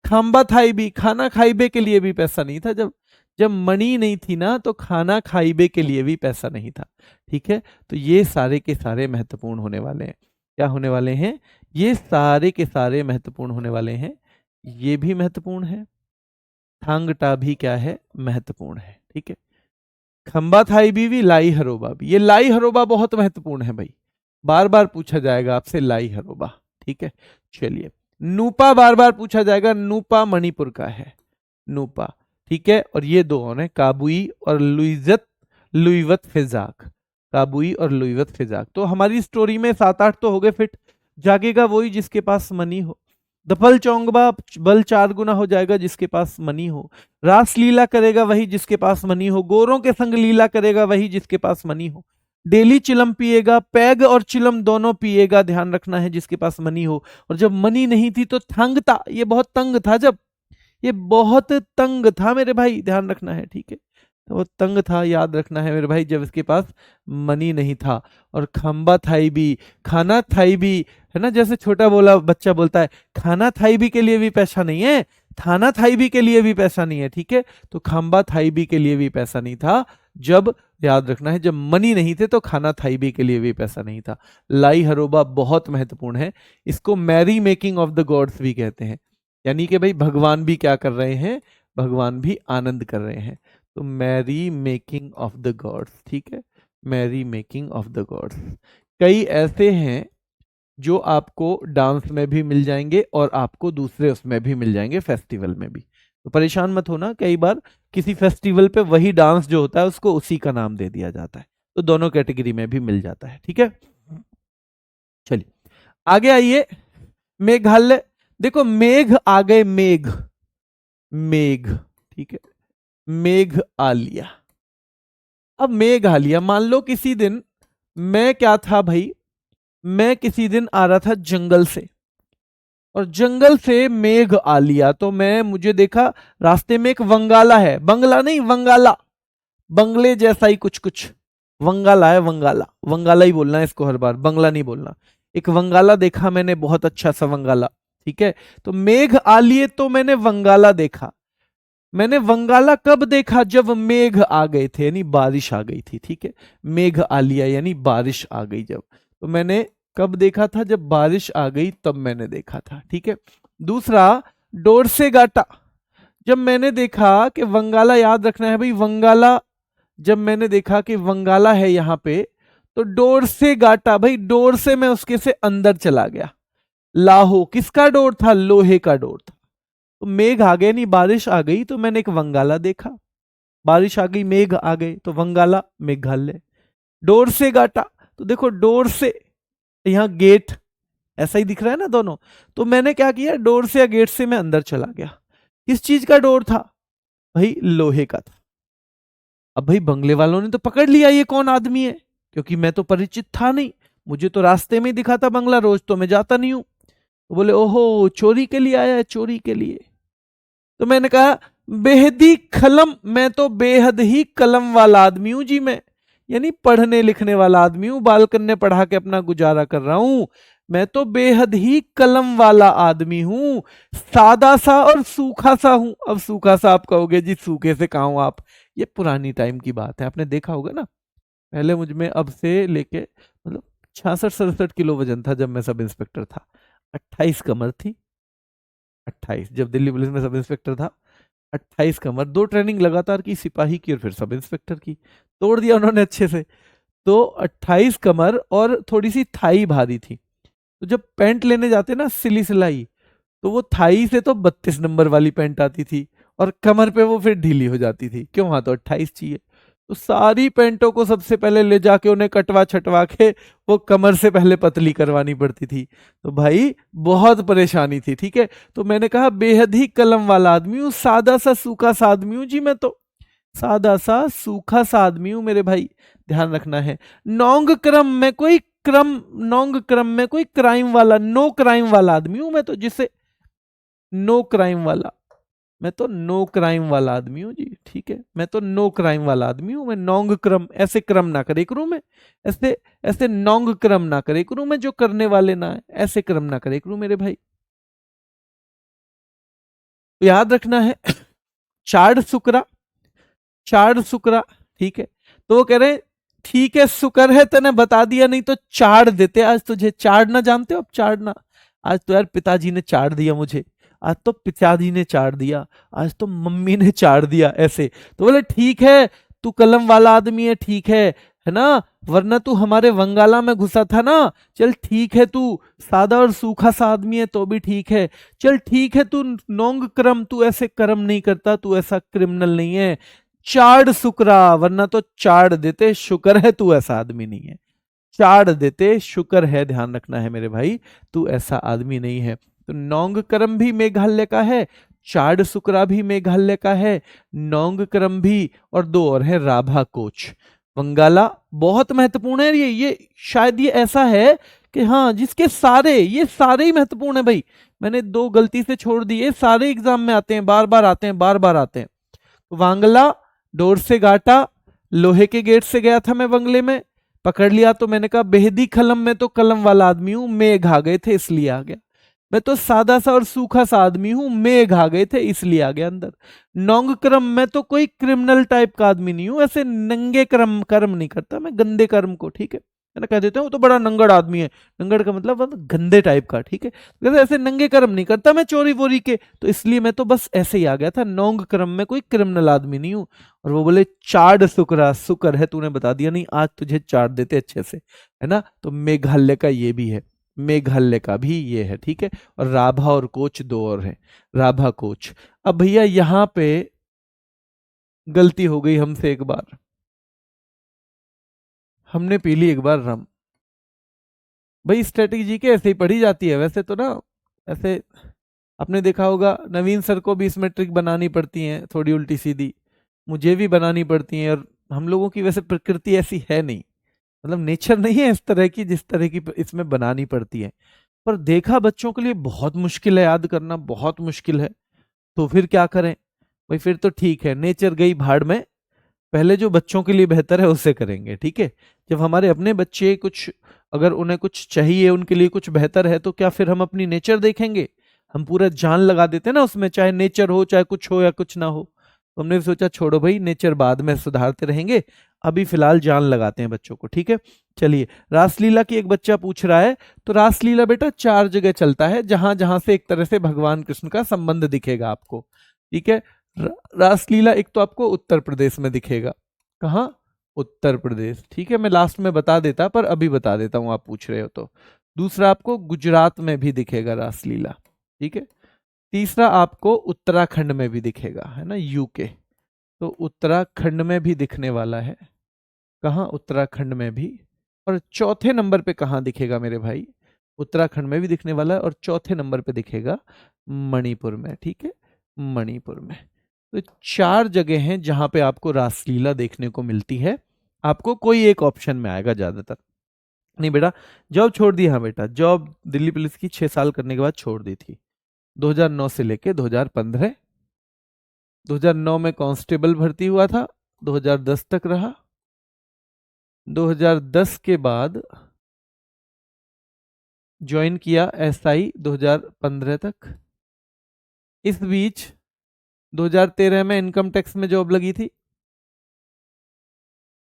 खंबा थाई भी, खाना खाइबे के लिए भी पैसा नहीं था। जब जब मनी नहीं थी ना, तो खाना खाइबे के लिए भी पैसा नहीं था। ठीक है, तो ये सारे के सारे महत्वपूर्ण होने वाले हैं। क्या होने वाले हैं? ये सारे के सारे महत्वपूर्ण होने वाले हैं। ये भी महत्वपूर्ण है, थांगटा भी क्या है? महत्वपूर्ण है। ठीक है, खंबा थाई भी लाई हरोबा भी, ये लाई हरोबा बहुत महत्वपूर्ण है भाई, बार बार पूछा जाएगा आपसे लाई हरोबा। ठीक है, चलिए, नूपा बार बार पूछा जाएगा, नूपा मणिपुर का है, नूपा। ठीक है, और ये 2 और हैं, काबुई और लुइजत, लुईवत फिजाक, काबुई और लुईवत फिजाक। तो हमारी स्टोरी में 7-8 तो हो गए फिट। जागेगा वही जिसके पास मनी हो, दफल चौंगबा बल 4 गुना हो जाएगा जिसके पास मनी हो, रास लीला करेगा वही जिसके पास मनी हो, गोरों के संग लीला करेगा वही जिसके पास मनी हो, डेली चिलम पिएगा, पैग और चिलम दोनों पिएगा, ध्यान रखना है जिसके पास मनी हो। और जब मनी नहीं थी तो थंग था, ये बहुत तंग था, जब ये बहुत तंग था मेरे भाई, ध्यान रखना है, ठीक है। तो वो तंग था, याद रखना है मेरे भाई, जब इसके पास मनी नहीं था। और खंबा थाई भी, खाना थाई भी, है ना, जैसे छोटा बोला बच्चा बोलता है खाना थाई भी के लिए भी पैसा नहीं है, थाना थाई भी के लिए भी पैसा नहीं है, ठीक है। तो खंबा थाई भी के लिए भी पैसा नहीं था, जब, याद रखना है, जब मनी नहीं थे तो खाना थाई भी के लिए भी पैसा नहीं था। लाई हरोबा बहुत महत्वपूर्ण है, इसको merry making of the gods भी कहते हैं, यानी कि भाई भगवान भी क्या कर रहे हैं, भगवान भी आनंद कर रहे हैं। तो merry making of the gods, ठीक है, merry making of the gods. कई ऐसे हैं जो आपको डांस में भी मिल जाएंगे और आपको दूसरे उसमें भी मिल जाएंगे, फेस्टिवल में भी। तो परेशान मत होना, कई बार किसी फेस्टिवल पे वही डांस जो होता है उसको उसी का नाम दे दिया जाता है, तो दोनों कैटेगरी में भी मिल जाता है, ठीक है। चलिए आगे आइए, मेघालय। देखो मेघ आ गए, मेघ, मेघ, ठीक है, मेघ आ लिया। अब मेघ आ लिया, मान लो किसी दिन मैं क्या था भाई, मैं किसी दिन आ रहा था जंगल से, और जंगल से मेघ आ लिया, तो मुझे देखा रास्ते में एक वंगाला है, बंगला नहीं वंगाला, बंगले जैसा ही कुछ कुछ, वंगाला है, वंगाला, वंगाला ही बोलना है इसको हर बार, बंगला नहीं बोलना। एक वंगाला देखा मैंने, बहुत अच्छा सा वंगाला, ठीक है। तो मेघ आ लिए तो मैंने वंगाला देखा। मैंने वंगाला कब देखा, जब मेघ आ गए थे, यानी बारिश आ गई थी, ठीक है। मेघ आ लिया यानी बारिश आ गई जब, तो मैंने कब देखा था, जब बारिश आ गई तब मैंने देखा था, ठीक है। दूसरा, डोर से गाटा, जब मैंने देखा कि वंगाला, याद रखना है भाई वंगाला, जब मैंने देखा कि वंगाला है यहां पे, तो डोर से गाटा, भाई डोर से मैं उसके से अंदर चला गया। लाहो, किसका डोर था, लोहे का डोर था। तो मेघ आ गए, नहीं बारिश आ गई, तो मैंने एक वंगाला देखा, बारिश आ गई, मेघ आ गए, तो वंगाला, मेघालय। डोर से गाटा, तो देखो डोर से, यहां गेट, ऐसा ही दिख रहा है ना दोनों, तो मैंने क्या किया, डोर से या गेट से मैं अंदर चला गया। किस चीज का डोर था, भाई लोहे का था। अब भाई बंगले वालों ने तो पकड़ लिया ये कौन आदमी है, क्योंकि मैं तो परिचित था नहीं, मुझे तो रास्ते में ही दिखा था बंगला, रोज तो मैं जाता नहीं हूं। तो बोले ओहो चोरी के लिए आया है, चोरी के लिए। तो मैंने कहा बेहदी खलम, मैं तो बेहद ही कलम वाला आदमी हूं जी, मैं यानी पढ़ने लिखने वाला आदमी हूं, बालकन ने पढ़ा के अपना गुजारा कर रहा हूं, मैं तो बेहद ही कलम वाला आदमी हूं, सादा सा और सूखा सा हूं। अब सूखा सा आप कहोगे जी, सूखे से कहाँ हो आप, ये पुरानी टाइम की बात है, आपने देखा होगा ना, पहले मुझ में अब से लेके मतलब 66-67 किलो वजन था जब मैं सब इंस्पेक्टर था, 28 कमर थी, 28 जब दिल्ली पुलिस में सब इंस्पेक्टर था, 28 कमर, 2 ट्रेनिंग लगातार की, सिपाही की और फिर सब इंस्पेक्टर की, तोड़ दिया उन्होंने अच्छे से। तो 28 कमर और थोड़ी सी थाई भारी थी, तो जब पैंट लेने जाते ना सिली सिलाई, तो वो थाई से तो 32 नंबर वाली पैंट आती थी, और कमर पे वो फिर ढीली हो जाती थी, क्यों, हाँ तो 28 चाहिए। तो सारी पैंटों को सबसे पहले ले जाके उन्हें कटवा छटवा के वो कमर से पहले पतली करवानी पड़ती थी। तो भाई बहुत परेशानी थी, ठीक है। तो मैंने कहा बेहद ही कलम वाला आदमी हूं, सादा सा सूखा सा आदमी हूं जी, मैं तो सादा सा सूखा सा आदमी हूं मेरे भाई, ध्यान रखना है। नौंग क्रम में कोई क्रम, नौंग क्रम में कोई क्राइम वाला, नो क्राइम वाला आदमी हूं मैं तो, जिसे नो क्राइम वाला, मैं तो नो क्राइम वाला आदमी हूं जी, ठीक है, मैं तो नो क्राइम वाला आदमी हूं। मैं नौंग क्रम, ऐसे क्रम ना करे करूं मैं, ऐसे ऐसे नौंग क्रम ना करे करूं मैं, जो करने वाले ना है, ऐसे क्रम ना करे करूं मेरे भाई। तो याद रखना है चाड़ सुकरा, चाड़ सुकरा, ठीक है। तो वो कह रहे हैं ठीक है शुक्र है तने बता दिया, नहीं तो चाड़ देते आज तुझे। चाड़ना जानते हो आप, चाड़ना, आज तो यार पिताजी ने चाड़ दिया मुझे, आज तो पिताजी ने चाड़ दिया, आज तो मम्मी ने चाड़ दिया, ऐसे। तो बोले ठीक है तू कलम वाला आदमी है, ठीक है ना, वरना तू हमारे वंगाला में घुसा था ना, चल ठीक है तू सादा और सूखा सा आदमी है तो भी ठीक है, चल ठीक है तू नोंग क्रम, तू ऐसे कर्म नहीं करता, तू ऐसा क्रिमिनल नहीं है, चाड़ शुक्रा, वरना तो चाड़ देते, शुक्र है तू ऐसा आदमी नहीं है। चाड़ देते, शुक्र है, ध्यान रखना है मेरे भाई, तू ऐसा आदमी नहीं है। तो नौंगक्रम भी मेघालय का है, चाड़ शुक्रा भी मेघालय का है, नौंगक्रम भी, और दो और है, राभा कोच। वंगाला बहुत महत्वपूर्ण है, ये शायद ये ऐसा है कि हाँ, जिसके सारे, ये सारे ही महत्वपूर्ण है भाई। मैंने दो गलती से छोड़ दिए, सारे एग्जाम में आते हैं, बार बार आते हैं, बार बार आते हैं। वांगला, डोर से गाटा, लोहे के गेट से गया था मैं बंगले में, पकड़ लिया तो मैंने कहा बेहदी कलम में तो कलम वाला आदमी हूं, मेघ आ गए थे इसलिए आ गया। मैं तो सादा सा और सूखा सा आदमी हूं, मेघ आ गए थे इसलिए आ गया अंदर। नौंग क्रम में तो कोई क्रिमिनल टाइप का आदमी नहीं हूं, ऐसे नंगे कर्म नहीं करता मैं, गंदे कर्म को, ठीक है। मैं कह देता हूँ वो तो बड़ा नंगड़ आदमी है, नंगड़ का मतलब गंदे टाइप का, ठीक है। जैसे ऐसे नंगे कर्म नहीं करता मैं चोरी वोरी के, तो इसलिए मैं तो बस ऐसे ही आ गया था, नौंग क्रम में कोई क्रिमिनल आदमी नहीं हूं। और वो बोले चाड़ शुक्रा, शुक्र है तूने बता दिया, नहीं आज तुझे चाड़ देते अच्छे से, है ना। तो मेघालय का ये भी है, मेघालय का भी ये है, ठीक है। और राभा और कोच दो और है, राभा कोच। अब भैया यहां पे गलती हो गई हमसे एक बार, हमने पी ली एक बार रम। भाई स्ट्रेटेजी के ऐसे ही पढ़ी जाती है वैसे तो ना, ऐसे आपने देखा होगा नवीन सर को भी इसमें ट्रिक बनानी पड़ती है थोड़ी उल्टी सीधी, मुझे भी बनानी पड़ती है। और हम लोगों की वैसे प्रकृति ऐसी है नहीं, मतलब नेचर नहीं है इस तरह की जिस तरह की इसमें बनानी पड़ती है। पर देखा बच्चों के लिए बहुत मुश्किल है याद करना, बहुत मुश्किल है। तो फिर क्या करें भाई, फिर तो ठीक है, नेचर गई भाड़ में, पहले जो बच्चों के लिए बेहतर है उससे करेंगे, ठीक है। जब हमारे अपने बच्चे कुछ, अगर उन्हें कुछ चाहिए, उनके लिए कुछ बेहतर है, तो क्या फिर हम अपनी नेचर देखेंगे? हम पूरा जान लगा देते हैं ना उसमें, चाहे नेचर हो, चाहे कुछ हो या कुछ ना हो। तो हमने सोचा छोड़ो भाई, नेचर बाद में सुधारते रहेंगे, अभी फिलहाल जान लगाते हैं बच्चों को, ठीक है। चलिए, रासलीला की एक बच्चा पूछ रहा है। तो रासलीला बेटा चार जगह चलता है, जहां जहां से एक तरह से भगवान कृष्ण का संबंध दिखेगा आपको, ठीक है। रासलीला एक तो आपको उत्तर प्रदेश में दिखेगा, कहाँ? उत्तर प्रदेश, ठीक है। मैं लास्ट में बता देता, पर अभी बता देता हूं, आप पूछ रहे हो तो। दूसरा आपको गुजरात में भी दिखेगा रासलीला, ठीक है। तीसरा आपको उत्तराखंड में भी दिखेगा, है ना, यूके। तो उत्तराखंड में भी दिखने वाला है, कहाँ? उत्तराखंड में भी। और चौथे नंबर पे कहाँ दिखेगा मेरे भाई? उत्तराखंड में भी दिखने वाला है, और चौथे नंबर पे दिखेगा मणिपुर में, ठीक है, मणिपुर में। तो चार जगह हैं जहां पे आपको रासलीला देखने को मिलती है। आपको कोई एक ऑप्शन में आएगा ज्यादातर। नहीं बेटा, जॉब छोड़ दी, हाँ बेटा, जॉब दिल्ली पुलिस की 6 साल करने के बाद छोड़ दी थी, 2009 से लेके 2015। 2009 में कांस्टेबल भर्ती हुआ था, 2010 तक रहा। 2010 के बाद ज्वाइन किया एसआई 2015 तक। इस बीच 2013 में इनकम टैक्स में जॉब लगी थी,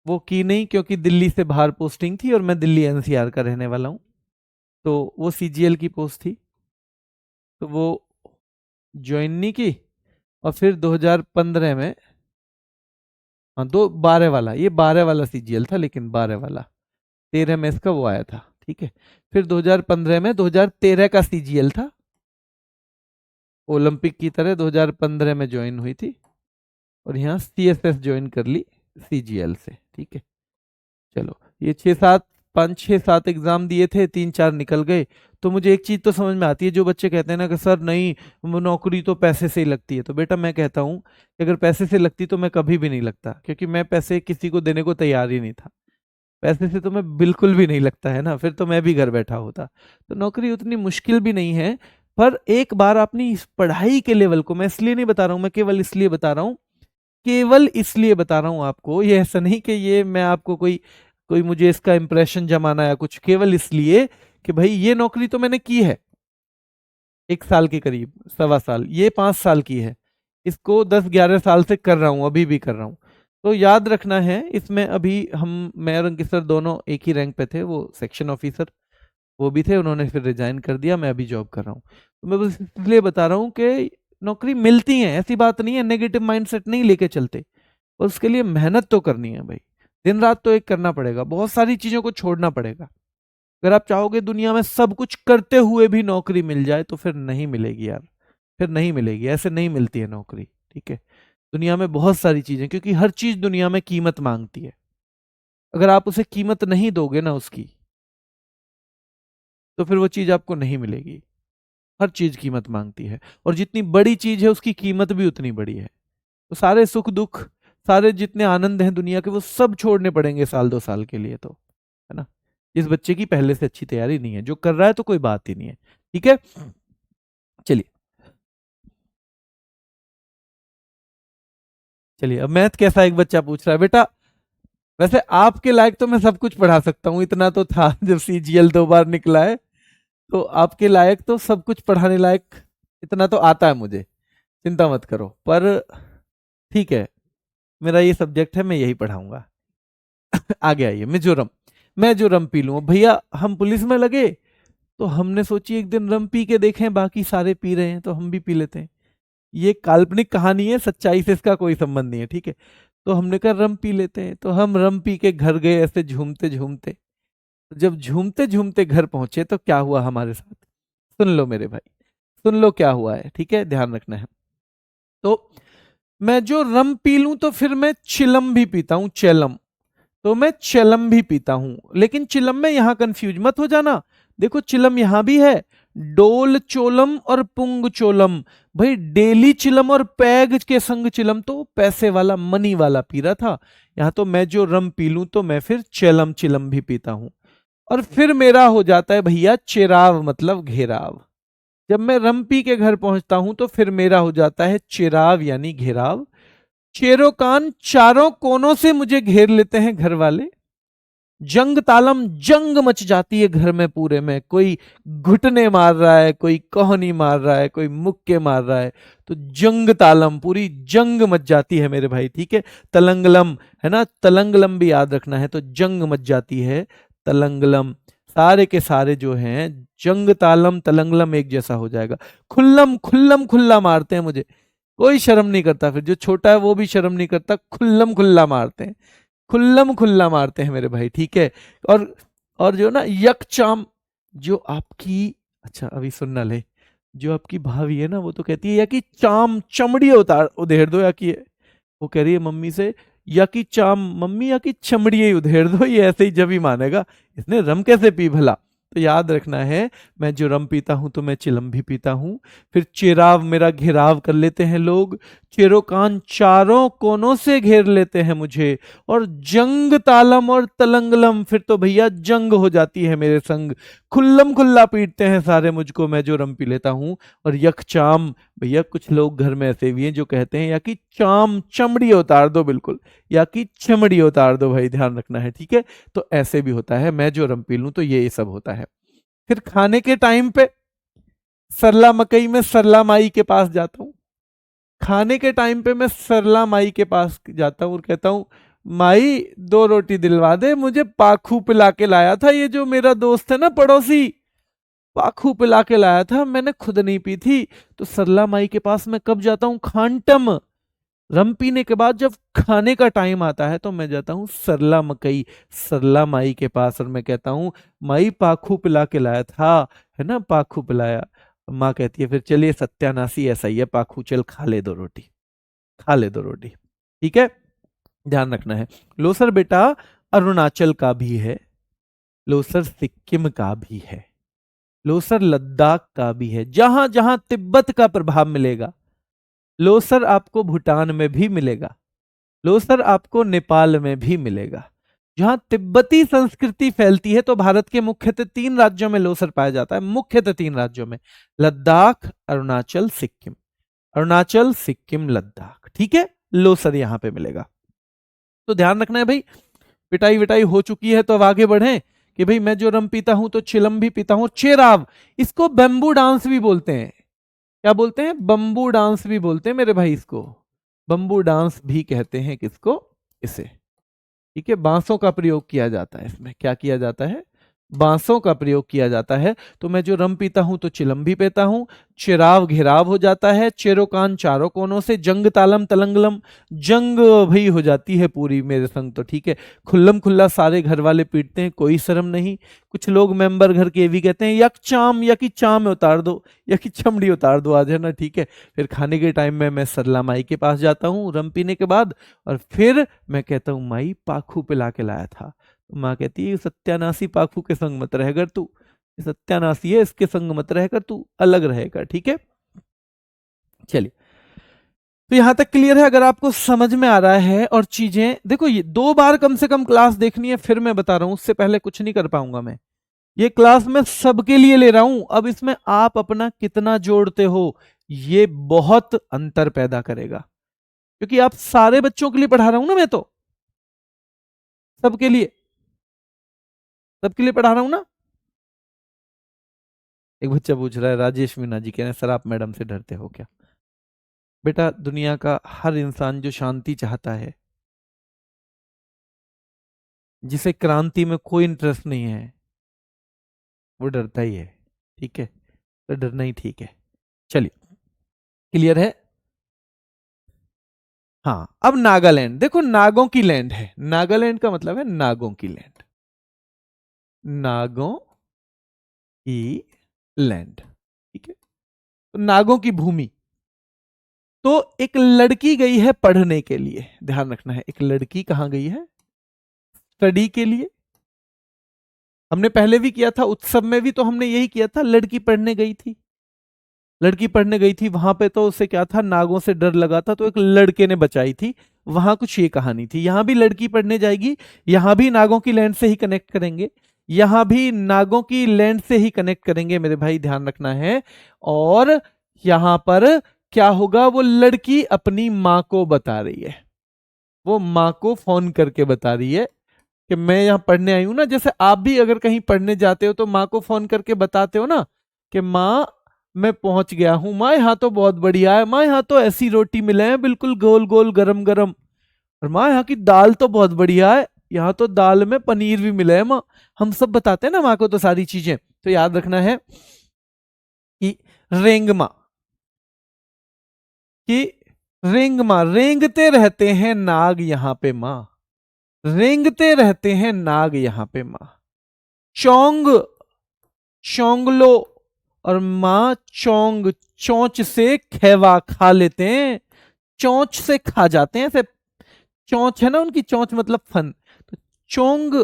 वो की नहीं क्योंकि दिल्ली से बाहर पोस्टिंग थी और मैं दिल्ली एनसीआर का रहने वाला हूं, तो वो सीजीएल की पोस्ट थी, तो वो ज्वाइन नहीं की। और फिर 2015 में, हाँ, 12 वाला, ये 12 वाला सीजीएल था, लेकिन 12 वाला 13 में इसका वो आया था, ठीक है। फिर 2015 में 2013 का सीजीएल था, ओलंपिक की तरह 2015 में ज्वाइन हुई थी, और यहाँ सीएसएस ज्वाइन कर ली सीजीएल से, ठीक है। चलो, ये 5 6 7 एग्जाम दिए थे, 3 4 निकल गए। तो मुझे एक चीज तो समझ में आती है, जो बच्चे कहते हैं ना कि सर नहीं, वो नौकरी तो पैसे से ही लगती है, तो बेटा मैं कहता हूँ कि अगर पैसे से लगती तो मैं कभी भी नहीं लगता, क्योंकि मैं पैसे किसी को देने को तैयार ही नहीं था। पैसे से तो मैं बिल्कुल भी नहीं लगता, है ना, फिर तो मैं भी घर बैठा होता। तो नौकरी उतनी मुश्किल भी नहीं है। पर एक बार अपनी इस पढ़ाई के लेवल को, मैं इसलिए नहीं बता रहा हूँ, मैं केवल इसलिए बता रहा हूँ, केवल इसलिए बता रहा हूं आपको, ये ऐसा नहीं कि ये मैं आपको कोई कोई मुझे इसका इंप्रेशन जमाना या कुछ, केवल इसलिए कि भाई ये नौकरी तो मैंने की है 1 साल के करीब, 1.25 साल, ये 5 साल की है, इसको 10 11 साल से कर रहा हूं, अभी भी कर रहा हूं। तो याद रखना है इसमें, अभी मैं और अंकित सर दोनों एक ही रैंक पे थे, वो सेक्शन ऑफिसर वो भी थे, उन्होंने फिर रिजाइन कर दिया, मैं अभी जॉब कर रहा हूँ। तो मैं बस इसलिए बता रहा हूँ कि नौकरी मिलती है, ऐसी बात नहीं है, नेगेटिव माइंडसेट नहीं लेके चलते, और उसके लिए मेहनत तो करनी है भाई, दिन रात तो एक करना पड़ेगा, बहुत सारी चीजों को छोड़ना पड़ेगा। अगर आप चाहोगे दुनिया में सब कुछ करते हुए भी नौकरी मिल जाए, तो फिर नहीं मिलेगी यार, फिर नहीं मिलेगी, ऐसे नहीं मिलती है नौकरी, ठीक है। दुनिया में बहुत सारी चीजें, क्योंकि हर चीज दुनिया में कीमत मांगती है। अगर आप उसे कीमत नहीं दोगे ना उसकी, तो फिर वो चीज आपको नहीं मिलेगी। हर चीज कीमत मांगती है, और जितनी बड़ी चीज है उसकी कीमत भी उतनी बड़ी है। तो सारे सुख दुख, सारे जितने आनंद हैं दुनिया के, वो सब छोड़ने पड़ेंगे साल 2 साल के लिए, तो है ना। इस बच्चे की पहले से अच्छी तैयारी नहीं है, जो कर रहा है तो कोई बात ही नहीं है। ठीक है, चलिए चलिए। अब मैथ कैसा, एक बच्चा पूछ रहा है, बेटा वैसे आपके लायक तो मैं सब कुछ पढ़ा सकता हूँ, इतना तो था जब सीजीएल 2 बार निकला है, तो आपके लायक तो सब कुछ पढ़ाने लायक इतना तो आता है मुझे, चिंता मत करो। पर ठीक है, मेरा ये सब्जेक्ट है, मैं यही पढ़ाऊंगा। आगे आइए, मिजोरम। मैं जो रम पी लूं भैया, हम पुलिस में लगे तो हमने सोची एक दिन रम पी के देखें, बाकी सारे पी रहे हैं तो हम भी पी लेते हैं। ये काल्पनिक कहानी है, सच्चाई से इसका कोई संबंध नहीं है, ठीक है। तो हमने कहा रम पी लेते हैं, तो हम रम पी के घर गए ऐसे झूमते झूमते। जब झूमते झूमते घर पहुंचे तो क्या हुआ हमारे साथ, सुन लो मेरे भाई, सुन लो क्या हुआ है, ठीक है, ध्यान रखना है। तो मैं जो रम पी लूं तो फिर मैं चिलम भी पीता हूं, चेलम। तो मैं चिलम भी पीता हूं, लेकिन चिलम में यहां कंफ्यूज मत हो जाना। देखो चिलम यहां भी है, डोल चोलम और पुंग चोलम। भाई डेली चिलम और पैग के संग चिलम तो पैसे वाला, मनी वाला पी रहा था। यहां तो मैं जो रम पी लूं तो मैं फिर चेलम चिलम भी पीता हूं। और फिर मेरा हो जाता है भैया चिराव, मतलब घेराव। जब मैं रम पी के घर पहुंचता हूं तो फिर मेरा हो जाता है चिराव यानी घेराव। चेरो कान, चारों कोनों से मुझे घेर लेते हैं घर वाले। जंग तालम, जंग मच जाती है घर में पूरे में, कोई घुटने मार रहा है, कोई कोहनी मार रहा है, कोई मुक्के मार रहा है, तो जंग तालम, पूरी जंग मच जाती है मेरे भाई, ठीक है। तलंगलम है ना, तलंगलम भी याद रखना है, तो जंग मच जाती है तलंगलम। सारे के सारे जो हैं, जंग तालम तलंगलम एक जैसा हो जाएगा। खुल्लम खुल्लम खुल्ला मारते हैं मुझे, कोई शर्म नहीं करता, फिर जो छोटा है वो भी शर्म नहीं करता, खुल्लम खुल्ला मारते हैं, खुल्लम खुल्ला मारते हैं मेरे भाई, ठीक है। और जो ना यकचाम, जो आपकी, अच्छा अभी सुनना ले, जो आपकी भाभी है ना वो तो कहती है या कि चाम चमड़ी उतार उधेड़ दो, या कि वो कह रही है मम्मी से या कि चाम मम्मी या कि चमड़ी ही उधेड़ दो, ये ऐसे ही जब ही मानेगा, इसने रम कैसे पी भला। तो याद रखना है, मैं जो रम पीता हूं तो मैं चिलम भी पीता हूं। फिर चिराव, मेरा घेराव कर लेते हैं लोग। चिरोकान, चारों कोनों से घेर लेते हैं मुझे। और जंग तालम और तलंगलम, फिर तो भैया जंग हो जाती है मेरे संग। खुल्लम खुल्ला पीटते हैं सारे मुझको, मैं जो रम पी लेता हूं। और यकचाम, भैया कुछ लोग घर में ऐसे भी हैं जो कहते हैं या कि चाम, चमड़ी उतार दो, बिल्कुल, या कि चमड़ी उतार दो भाई, ध्यान रखना है, ठीक है। तो ऐसे भी होता है, मैं जो रम पी लूं तो ये सब होता है। फिर खाने के टाइम पे सरला मकई में सरला माई के पास जाता हूँ। खाने के टाइम पे मैं सरला माई के पास जाता हूँ और कहता हूँ, माई 2 रोटी दिलवा दे, मुझे पाखू पिला के लाया था ये जो मेरा दोस्त है ना पड़ोसी, पाखू पिला के लाया था, मैंने खुद नहीं पी थी। तो सरला माई के पास मैं कब जाता हूँ, खांटम, रम पीने के बाद जब खाने का टाइम आता है तो मैं जाता हूँ सरला मकई, सरला माई के पास, और मैं कहता हूँ माई पाखू पिला के लाया था, है ना, पाखू पिलाया। माँ कहती है फिर चलिए सत्यानाशी, ऐसा ही है पाखू, चल खा ले 2 रोटी, खा ले 2 रोटी, ठीक है। ध्यान रखना है। लोसर बेटा अरुणाचल का भी है, लोसर सिक्किम का भी है, लोसर लद्दाख का भी है, जहां जहां तिब्बत का प्रभाव मिलेगा। लोसर आपको भूटान में भी मिलेगा, लोसर आपको नेपाल में भी मिलेगा। जहां तिब्बती संस्कृति फैलती है, तो भारत के मुख्यतः 3 राज्यों में लोसर पाया जाता है, मुख्यतः 3 राज्यों में, लद्दाख, अरुणाचल, सिक्किम। अरुणाचल, सिक्किम, लद्दाख, ठीक है, लोसर यहां पे मिलेगा। तो ध्यान रखना है भाई। पिटाई विटाई हो चुकी है तो अब आगे बढ़े कि भाई मैं जो रम पीता हूं तो चिलम भी पीता हूं। चेराव, इसको बम्बू डांस भी बोलते हैं, क्या बोलते हैं, बम्बू डांस भी बोलते हैं मेरे भाई इसको, बम्बू डांस भी कहते हैं किसको, इसे, ठीक है। बांसों का प्रयोग किया जाता है इसमें, क्या किया जाता है, बांसों का प्रयोग किया जाता है। तो मैं जो रम पीता हूं तो चिलम भी पीता हूं। चिराव घेराव हो जाता है, चेरो कान चारों कोनों से, जंग तालम तलंगलम, जंग भई हो जाती है पूरी मेरे संग तो ठीक है। खुल्लम खुल्ला सारे घर वाले पीटते हैं, कोई शर्म नहीं। कुछ लोग मेंबर घर के ये भी कहते हैं यक चाम, या की चाम उतार दो, या की चमड़ी उतार दो आज, है ना, ठीक है। फिर खाने के टाइम में मैं सरला माई के पास जाता हूँ रम पीने के बाद, और फिर मैं कहता हूँ माई पाखू पिला के लाया था। माँ कहती है सत्यानाशी पाखू के संग मत रह कर तू, सत्यानाशी है, इसके संग मत रह कर तू, अलग रहेगा, ठीक है। चलिए, तो यहां तक क्लियर है, अगर आपको समझ में आ रहा है। और चीजें देखो, ये 2 बार कम से कम क्लास देखनी है, फिर मैं बता रहा हूं, उससे पहले कुछ नहीं कर पाऊंगा मैं। ये क्लास मैं सबके लिए ले रहा हूं, अब इसमें आप अपना कितना जोड़ते हो ये बहुत अंतर पैदा करेगा, क्योंकि आप सारे बच्चों के लिए पढ़ा रहा हूं ना मैं, तो सबके लिए, सबके लिए पढ़ा रहा हूं ना। एक बच्चा पूछ रहा है, राजेश मीना जी कह रहे हैं सर आप मैडम से डरते हो क्या? बेटा, दुनिया का हर इंसान जो शांति चाहता है, जिसे क्रांति में कोई इंटरेस्ट नहीं है, वो डरता ही है, ठीक है। तो डरना ही ठीक है। चलिए, क्लियर है। हाँ, अब नागालैंड देखो, नागों की लैंड है, नागालैंड का मतलब है नागों की लैंड, नागों की लैंड, ठीक है। तो नागों की भूमि। तो एक लड़की गई है पढ़ने के लिए, ध्यान रखना है, एक लड़की कहां गई है? स्टडी के लिए। हमने पहले भी किया था, उत्सव में भी तो हमने यही किया था, लड़की पढ़ने गई थी, लड़की पढ़ने गई थी, वहां पे तो उसे क्या था, नागों से डर लगा था, तो एक लड़के ने बचाई थी। वहां कुछ ये कहानी थी। यहां भी लड़की पढ़ने जाएगी, यहां भी नागों की लैंड से ही कनेक्ट करेंगे, यहां भी नागों की लैंड से ही कनेक्ट करेंगे मेरे भाई, ध्यान रखना है। और यहां पर क्या होगा, वो लड़की अपनी माँ को बता रही है, वो माँ को फोन करके बता रही है कि मैं यहाँ पढ़ने आई हूं ना। जैसे आप भी अगर कहीं पढ़ने जाते हो तो माँ को फोन करके बताते हो ना कि माँ मैं पहुंच गया हूँ, माँ यहाँ तो बहुत बढ़िया है, माँ यहाँ तो ऐसी रोटी मिले हैं बिल्कुल गोल गोल गरम गरम, और माँ यहाँ की दाल तो बहुत बढ़िया है, यहाँ तो दाल में पनीर भी मिले है माँ। हम सब बताते हैं ना माँ को तो सारी चीजें। तो याद रखना है कि रेंगमा, कि रेंगमा, रेंगते रहते हैं नाग यहाँ पे माँ, रेंगते रहते हैं नाग यहाँ पे माँ। चौंग, चौंगलो, और माँ चौंग, चोंच से खेवा खा लेते हैं, चोंच से खा जाते हैं, ऐसे चोंच है ना उनकी, चोंच मतलब फन, तो चोंग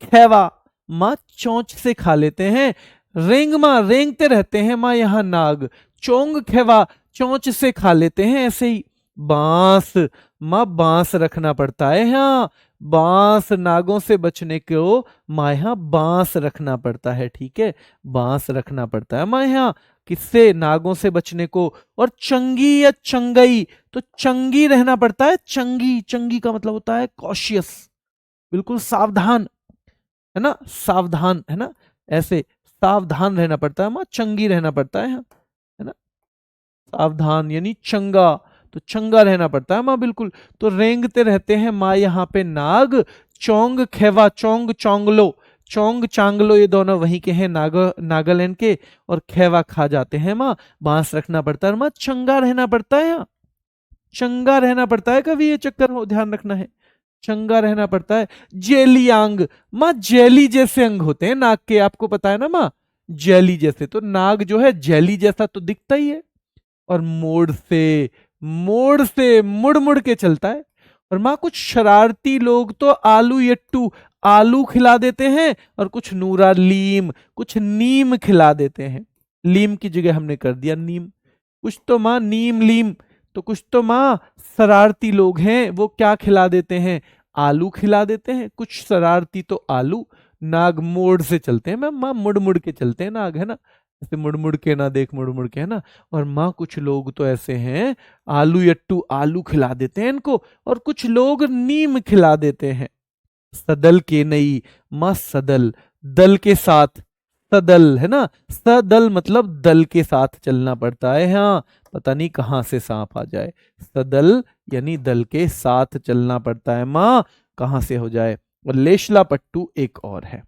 खेवा, माँ चोंच से खा लेते हैं। रेंग माँ, रेंगते रहते हैं माँ यहाँ नाग, चोंग खेवा, चोंच से खा लेते हैं, ऐसे ही। बांस, माँ बांस रखना पड़ता है यहाँ, बांस, नागों से बचने को माँ यहाँ बांस रखना पड़ता है, ठीक है, बांस रखना पड़ता है माँ यहाँ, किससे, नागों से बचने को। और चंगी या चंगई, तो चंगी रहना पड़ता है, चंगी, चंगी का मतलब होता है कॉशियस, बिल्कुल सावधान, है ना, सावधान, है ना, ऐसे सावधान रहना पड़ता है माँ, चंगी रहना पड़ता है यहाँ, है ना, सावधान यानी चंगा, तो चंगा रहना पड़ता है माँ, बिल्कुल। तो रेंगते रहते हैं माँ यहाँ पे नाग, चौंग खेवा, चौंग चौंगलो, चौंग चांगलो ये दोनों वहीं के हैं, नागालैंड के, और खेवा खा जाते हैं माँ, बांस रखना पड़ता है माँ, चंगा रहना पड़ता है यहाँ, चंगा रहना पड़ता है, कभी ये चक्कर हो, ध्यान रखना है, चंगा रहना पड़ता है। जेली अंग, माँ जेली जैसे अंग होते हैं नाग के, आपको पता है ना माँ, जेली जैसे, तो नाग जो है जेली जैसा तो दिखता ही है, और मोड़ से मुड़ मुड़ के चलता है। और माँ कुछ शरारती लोग तो आलू यट्टू, आलू खिला देते हैं, और कुछ नूरा लीम, कुछ नीम खिला देते हैं, लीम की जगह हमने कर दिया नीम, कुछ तो माँ नीम लीम, तो कुछ तो माँ शरारती लोग हैं, वो क्या खिला देते हैं, आलू खिला देते हैं, कुछ शरारती तो आलू। नाग मोड़ से चलते हैं, मैम माँ मुड़ मुड़ के चलते हैं नाग, है ना, ऐसे मुड़ मुड़ के ना देख, मुड़ मुड़ के, है ना। और माँ कुछ लोग तो ऐसे हैं, आलू यट्टू, आलू खिला देते हैं इनको, और कुछ लोग नीम खिला देते हैं। सदल के नई, माँ सदल, दल के साथ, सदल है ना, सदल मतलब दल के साथ चलना पड़ता है, हाँ, पता नहीं कहां से सांप आ जाए, सदल यानी दल के साथ चलना पड़ता है माँ, कहां से हो जाए। और लेशला पट्टू एक और है,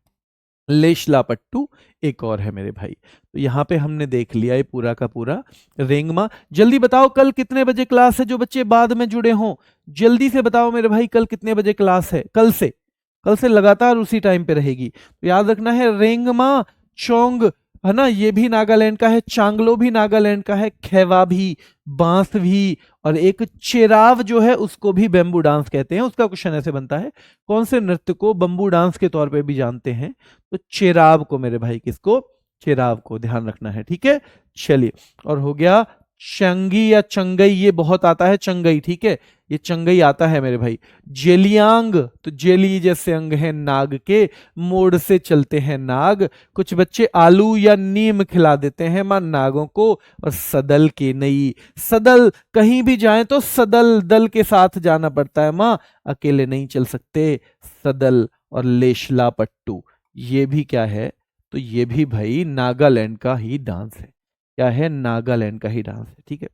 लेशलापट्टू एक और है मेरे भाई। तो यहाँ पे हमने देख लिया ये पूरा का पूरा रेंगमा। जल्दी बताओ कल कितने बजे क्लास है, जो बच्चे बाद में जुड़े हों जल्दी से बताओ मेरे भाई, कल कितने बजे क्लास है? कल से लगातार उसी टाइम पे रहेगी। तो याद रखना है रेंगमा चोंग, है ना, ये भी नागालैंड का है, चांगलो भी नागालैंड का है, खेवा भी, बांस भी, और एक चेराव जो है उसको भी बेम्बू डांस कहते हैं। उसका क्वेश्चन ऐसे बनता है, कौन से नृत्य को बम्बू डांस के तौर पे भी जानते हैं? तो चेराव को मेरे भाई, किसको? चेराव को, ध्यान रखना है, ठीक है। चलिए, और हो गया चंगी या चंगई, ये बहुत आता है चंगई, ठीक है, ये चंगई आता है मेरे भाई। जेलियांग, तो जेली जैसे अंग है नाग के, मोड़ से चलते हैं नाग। कुछ बच्चे आलू या नीम खिला देते हैं मां नागों को। और सदल के नई, सदल, कहीं भी जाए तो सदल दल के साथ जाना पड़ता है मां, अकेले नहीं चल सकते। सदल और लेशला पट्टू, ये भी क्या है? तो ये भी भाई नागालैंड का ही डांस है। क्या है? नागालैंड का ही डांस है, ठीक है।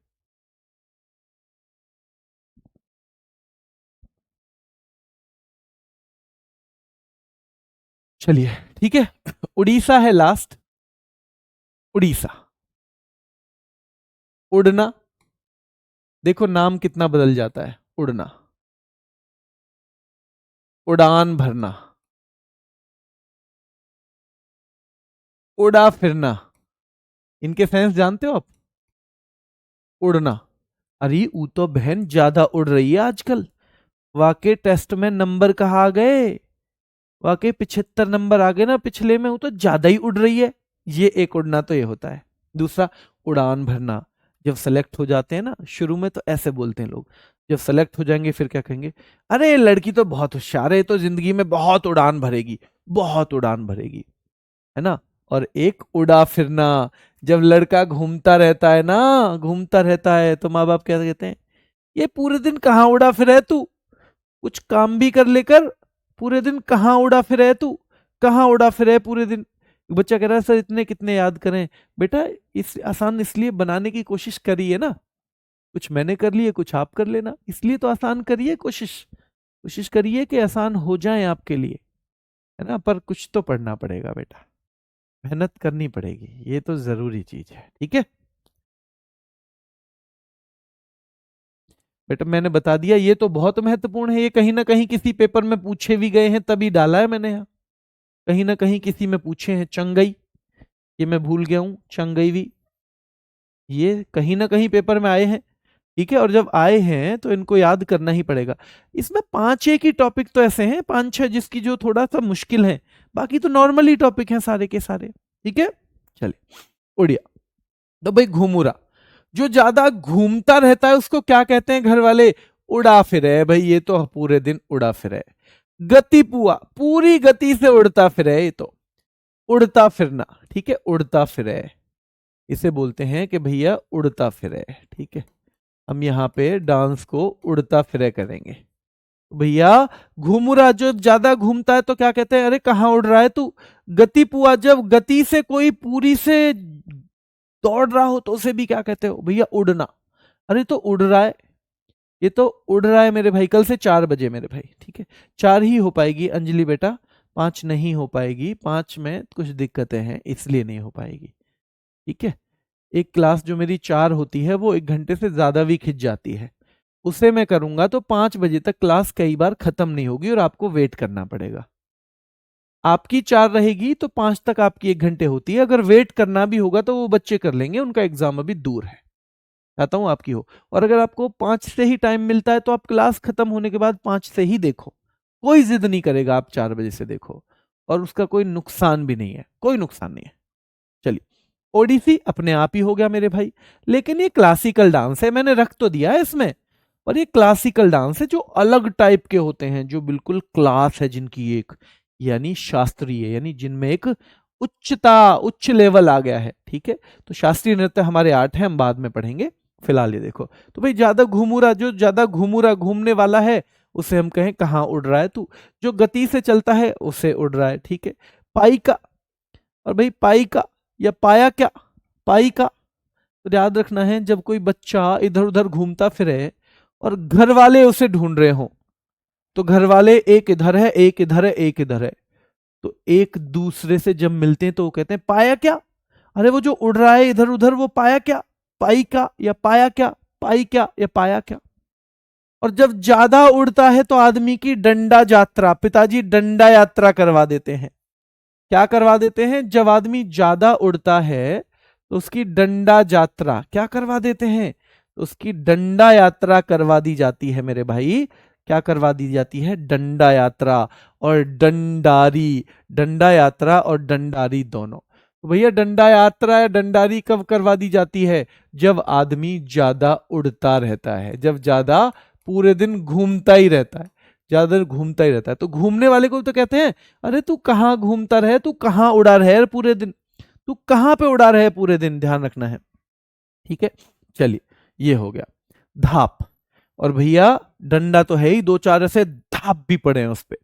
चलिए, ठीक है। उड़ीसा है लास्ट। उड़ीसा, उड़ना, देखो नाम कितना बदल जाता है। उड़ना, उड़ान भरना, उड़ा फिरना, इनके सेंस जानते हो आप? उड़ना, अरे वो तो बहन ज्यादा उड़ रही है आजकल, वाकई टेस्ट में नंबर कहाँ आ गए, वाकई 75 नंबर आ गए ना पिछले में, वो तो ज्यादा ही उड़ रही है। ये एक उड़ना तो ये होता है। दूसरा, उड़ान भरना, जब सेलेक्ट हो जाते हैं ना, शुरू में तो ऐसे बोलते हैं लोग, जब सेलेक्ट हो जाएंगे फिर क्या कहेंगे? अरे लड़की तो बहुत होशियार है, तो जिंदगी में बहुत उड़ान भरेगी, बहुत उड़ान भरेगी, है ना। और एक उड़ा फिरना, जब लड़का घूमता रहता है ना, घूमता रहता है, तो माँ बाप क्या कहते हैं? ये पूरे दिन कहाँ उड़ा फिरा है तू, कुछ काम भी कर लेकर, पूरे दिन कहाँ उड़ा फिरा है तू, कहाँ उड़ा फिरा है पूरे दिन। बच्चा कह रहा है सर इतने कितने याद करें? बेटा इस आसान इसलिए बनाने की कोशिश करी है ना, कुछ मैंने कर लिए कुछ आप कर लेना, इसलिए तो आसान करिए, कोशिश कोशिश करिए कि आसान हो जाए आपके लिए, है ना। पर कुछ तो पढ़ना पड़ेगा बेटा, मेहनत करनी पड़ेगी, ये तो जरूरी चीज है, ठीक है। बेटा मैंने बता दिया, ये तो बहुत महत्वपूर्ण है, ये कहीं ना कहीं किसी पेपर में पूछे भी गए हैं, तभी डाला है मैंने यहाँ, कहीं ना कहीं किसी में पूछे हैं। चंगई, ये मैं भूल गया हूं, चंगई भी, ये कहीं ना कहीं पेपर में आए हैं, ठीक है। और जब आए हैं तो इनको याद करना ही पड़ेगा। इसमें 5 एक ही टॉपिक तो ऐसे हैं, 5 6 जिसकी जो थोड़ा सा मुश्किल है, बाकी तो नॉर्मल ही टॉपिक हैं सारे के सारे, ठीक है। चलिए, उड़िया, तो भाई घुमुरा, जो ज्यादा घूमता रहता है उसको क्या कहते हैं घर वाले? उड़ा फिरे, भाई ये तो पूरे दिन उड़ा फिरे। गति पुआ, पूरी गति से उड़ता फिरे, ये तो उड़ता फिरना, ठीक है, उड़ता फिरे, इसे बोलते हैं कि भैया उड़ता फिरे, ठीक है। हम यहाँ पे डांस को उड़ता फिरे करेंगे। भैया घूमुरा, जो ज्यादा घूमता है तो क्या कहते हैं? अरे कहाँ उड़ रहा है तू। गति पुआ, जब गति से कोई पूरी से दौड़ रहा हो तो उसे भी क्या कहते हो? भैया उड़ना। अरे तो उड़ रहा है, ये तो उड़ रहा है मेरे भाई। कल से 4 बजे मेरे भाई, ठीक है। 4 ही हो पाएगी अंजलि बेटा, 5 नहीं हो पाएगी, 5 में कुछ दिक्कतें हैं इसलिए नहीं हो पाएगी, ठीक है। एक क्लास जो मेरी 4 होती है वो 1 घंटे से ज्यादा भी खिंच जाती है, उसे मैं करूंगा तो 5 बजे तक क्लास कई बार खत्म नहीं होगी और आपको वेट करना पड़ेगा। आपकी 4 रहेगी तो 5 तक आपकी 1 घंटे होती है, अगर वेट करना भी होगा तो वो बच्चे कर लेंगे, उनका एग्जाम अभी दूर है, चाहता हूं आपकी हो। और अगर आपको 5 से ही टाइम मिलता है तो आप क्लास खत्म होने के बाद 5 से ही देखो, कोई जिद नहीं करेगा, आप 4 बजे से देखो, और उसका कोई नुकसान भी नहीं है, कोई नुकसान नहीं है। चलिए, ओडिसी अपने आप ही हो गया मेरे भाई, लेकिन ये क्लासिकल डांस है, मैंने रख तो दिया है इसमें, और ये क्लासिकल डांस है जो अलग टाइप के होते हैं, जो बिल्कुल क्लास है जिनकी एक, यानी शास्त्रीय, यानी जिनमें एक उच्चता, उच्च लेवल आ गया है, ठीक है। तो शास्त्रीय नृत्य हमारे 8 हैं, हम बाद में पढ़ेंगे, फिलहाल ये देखो। तो भाई ज्यादा घूमुरा, जो ज्यादा घूमुरा घूमने वाला है उसे हम कहें कहाँ उड़ रहा है तू, जो गति से चलता है उसे उड़ रहा है, ठीक है। पाई का, और भाई पाई का या पाया क्या, पाई का, तो याद रखना है जब कोई बच्चा इधर उधर घूमता फिरे और घर वाले उसे ढूंढ रहे हो, तो घर वाले एक इधर है एक इधर है एक इधर है, तो एक दूसरे से जब मिलते हैं तो वो कहते हैं पाया क्या, अरे वो जो उड़ रहा है इधर उधर वो पाया क्या, पाई क्या या पाया क्या, पाई क्या या पाया क्या। और जब ज्यादा उड़ता है तो आदमी की डंडा यात्रा, पिताजी डंडा यात्रा करवा देते हैं। क्या करवा देते हैं, जब आदमी ज्यादा उड़ता है तो उसकी डंडा यात्रा क्या करवा देते हैं, तो उसकी डंडा यात्रा करवा दी जाती है मेरे भाई। क्या करवा दी जाती है, डंडा यात्रा और डंडारी, डंडा यात्रा और डंडारी दोनों। तो भैया डंडा यात्रा या डंडारी कब करवा दी जाती है, जब आदमी ज्यादा उड़ता रहता है, जब ज्यादा पूरे दिन घूमता ही रहता है, ज्यादा देर घूमता ही रहता है। तो घूमने वाले को तो कहते हैं अरे तू कहाँ घूमता रहे, तू कहाँ उड़ा रहे पूरे दिन, तू कहाँ पे उड़ा रहे पूरे दिन, ध्यान रखना है। ठीक है, चलिए ये हो गया धाप। और भैया डंडा तो है ही, दो चार ऐसे धाप भी पड़े हैं उस पे,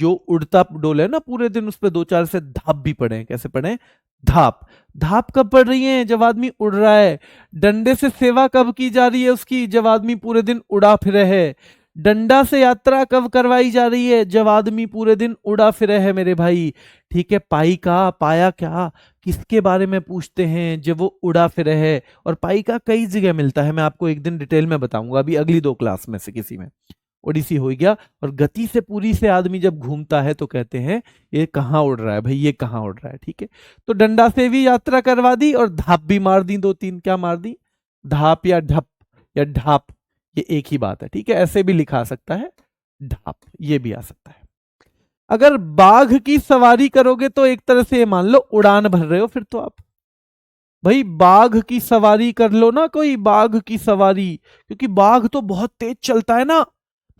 जो उड़ता डोले ना पूरे दिन उस पे दो चार से धाप भी पड़े हैं। कैसे पड़े, धाप। धाप कब पड़ रही है, जब आदमी उड़ रहा है। डंडे से सेवा कब की जा रही है उसकी, जब आदमी पूरे दिन उड़ा फिरे है। डंडा से यात्रा कब करवाई जा रही है, जब आदमी पूरे दिन उड़ा फिरे है मेरे भाई। ठीक है, पाई का पाया क्या किसके बारे में पूछते हैं, जब वो उड़ा फिरे है। और पाई का कई जगह मिलता है, मैं आपको एक दिन डिटेल में बताऊंगा, अभी अगली 2 क्लास में से किसी में। ओडिसी हो गया। और गति से पूरी से आदमी जब घूमता है तो कहते हैं ये कहाँ उड़ रहा है भाई, ये कहाँ उड़ रहा है। ठीक है, तो डंडा से भी यात्रा करवा दी और धाप भी मार दी, 2-3 क्या मार दी, धाप या ढप या ढाप, ये एक ही बात है। ठीक है, ऐसे भी लिखा सकता है ढाप, ये भी आ सकता है। अगर बाघ की सवारी करोगे तो एक तरह से ये मान लो उड़ान भर रहे हो फिर तो आप। भाई बाघ की सवारी कर लो ना, कोई बाघ की सवारी, क्योंकि बाघ तो बहुत तेज चलता है ना,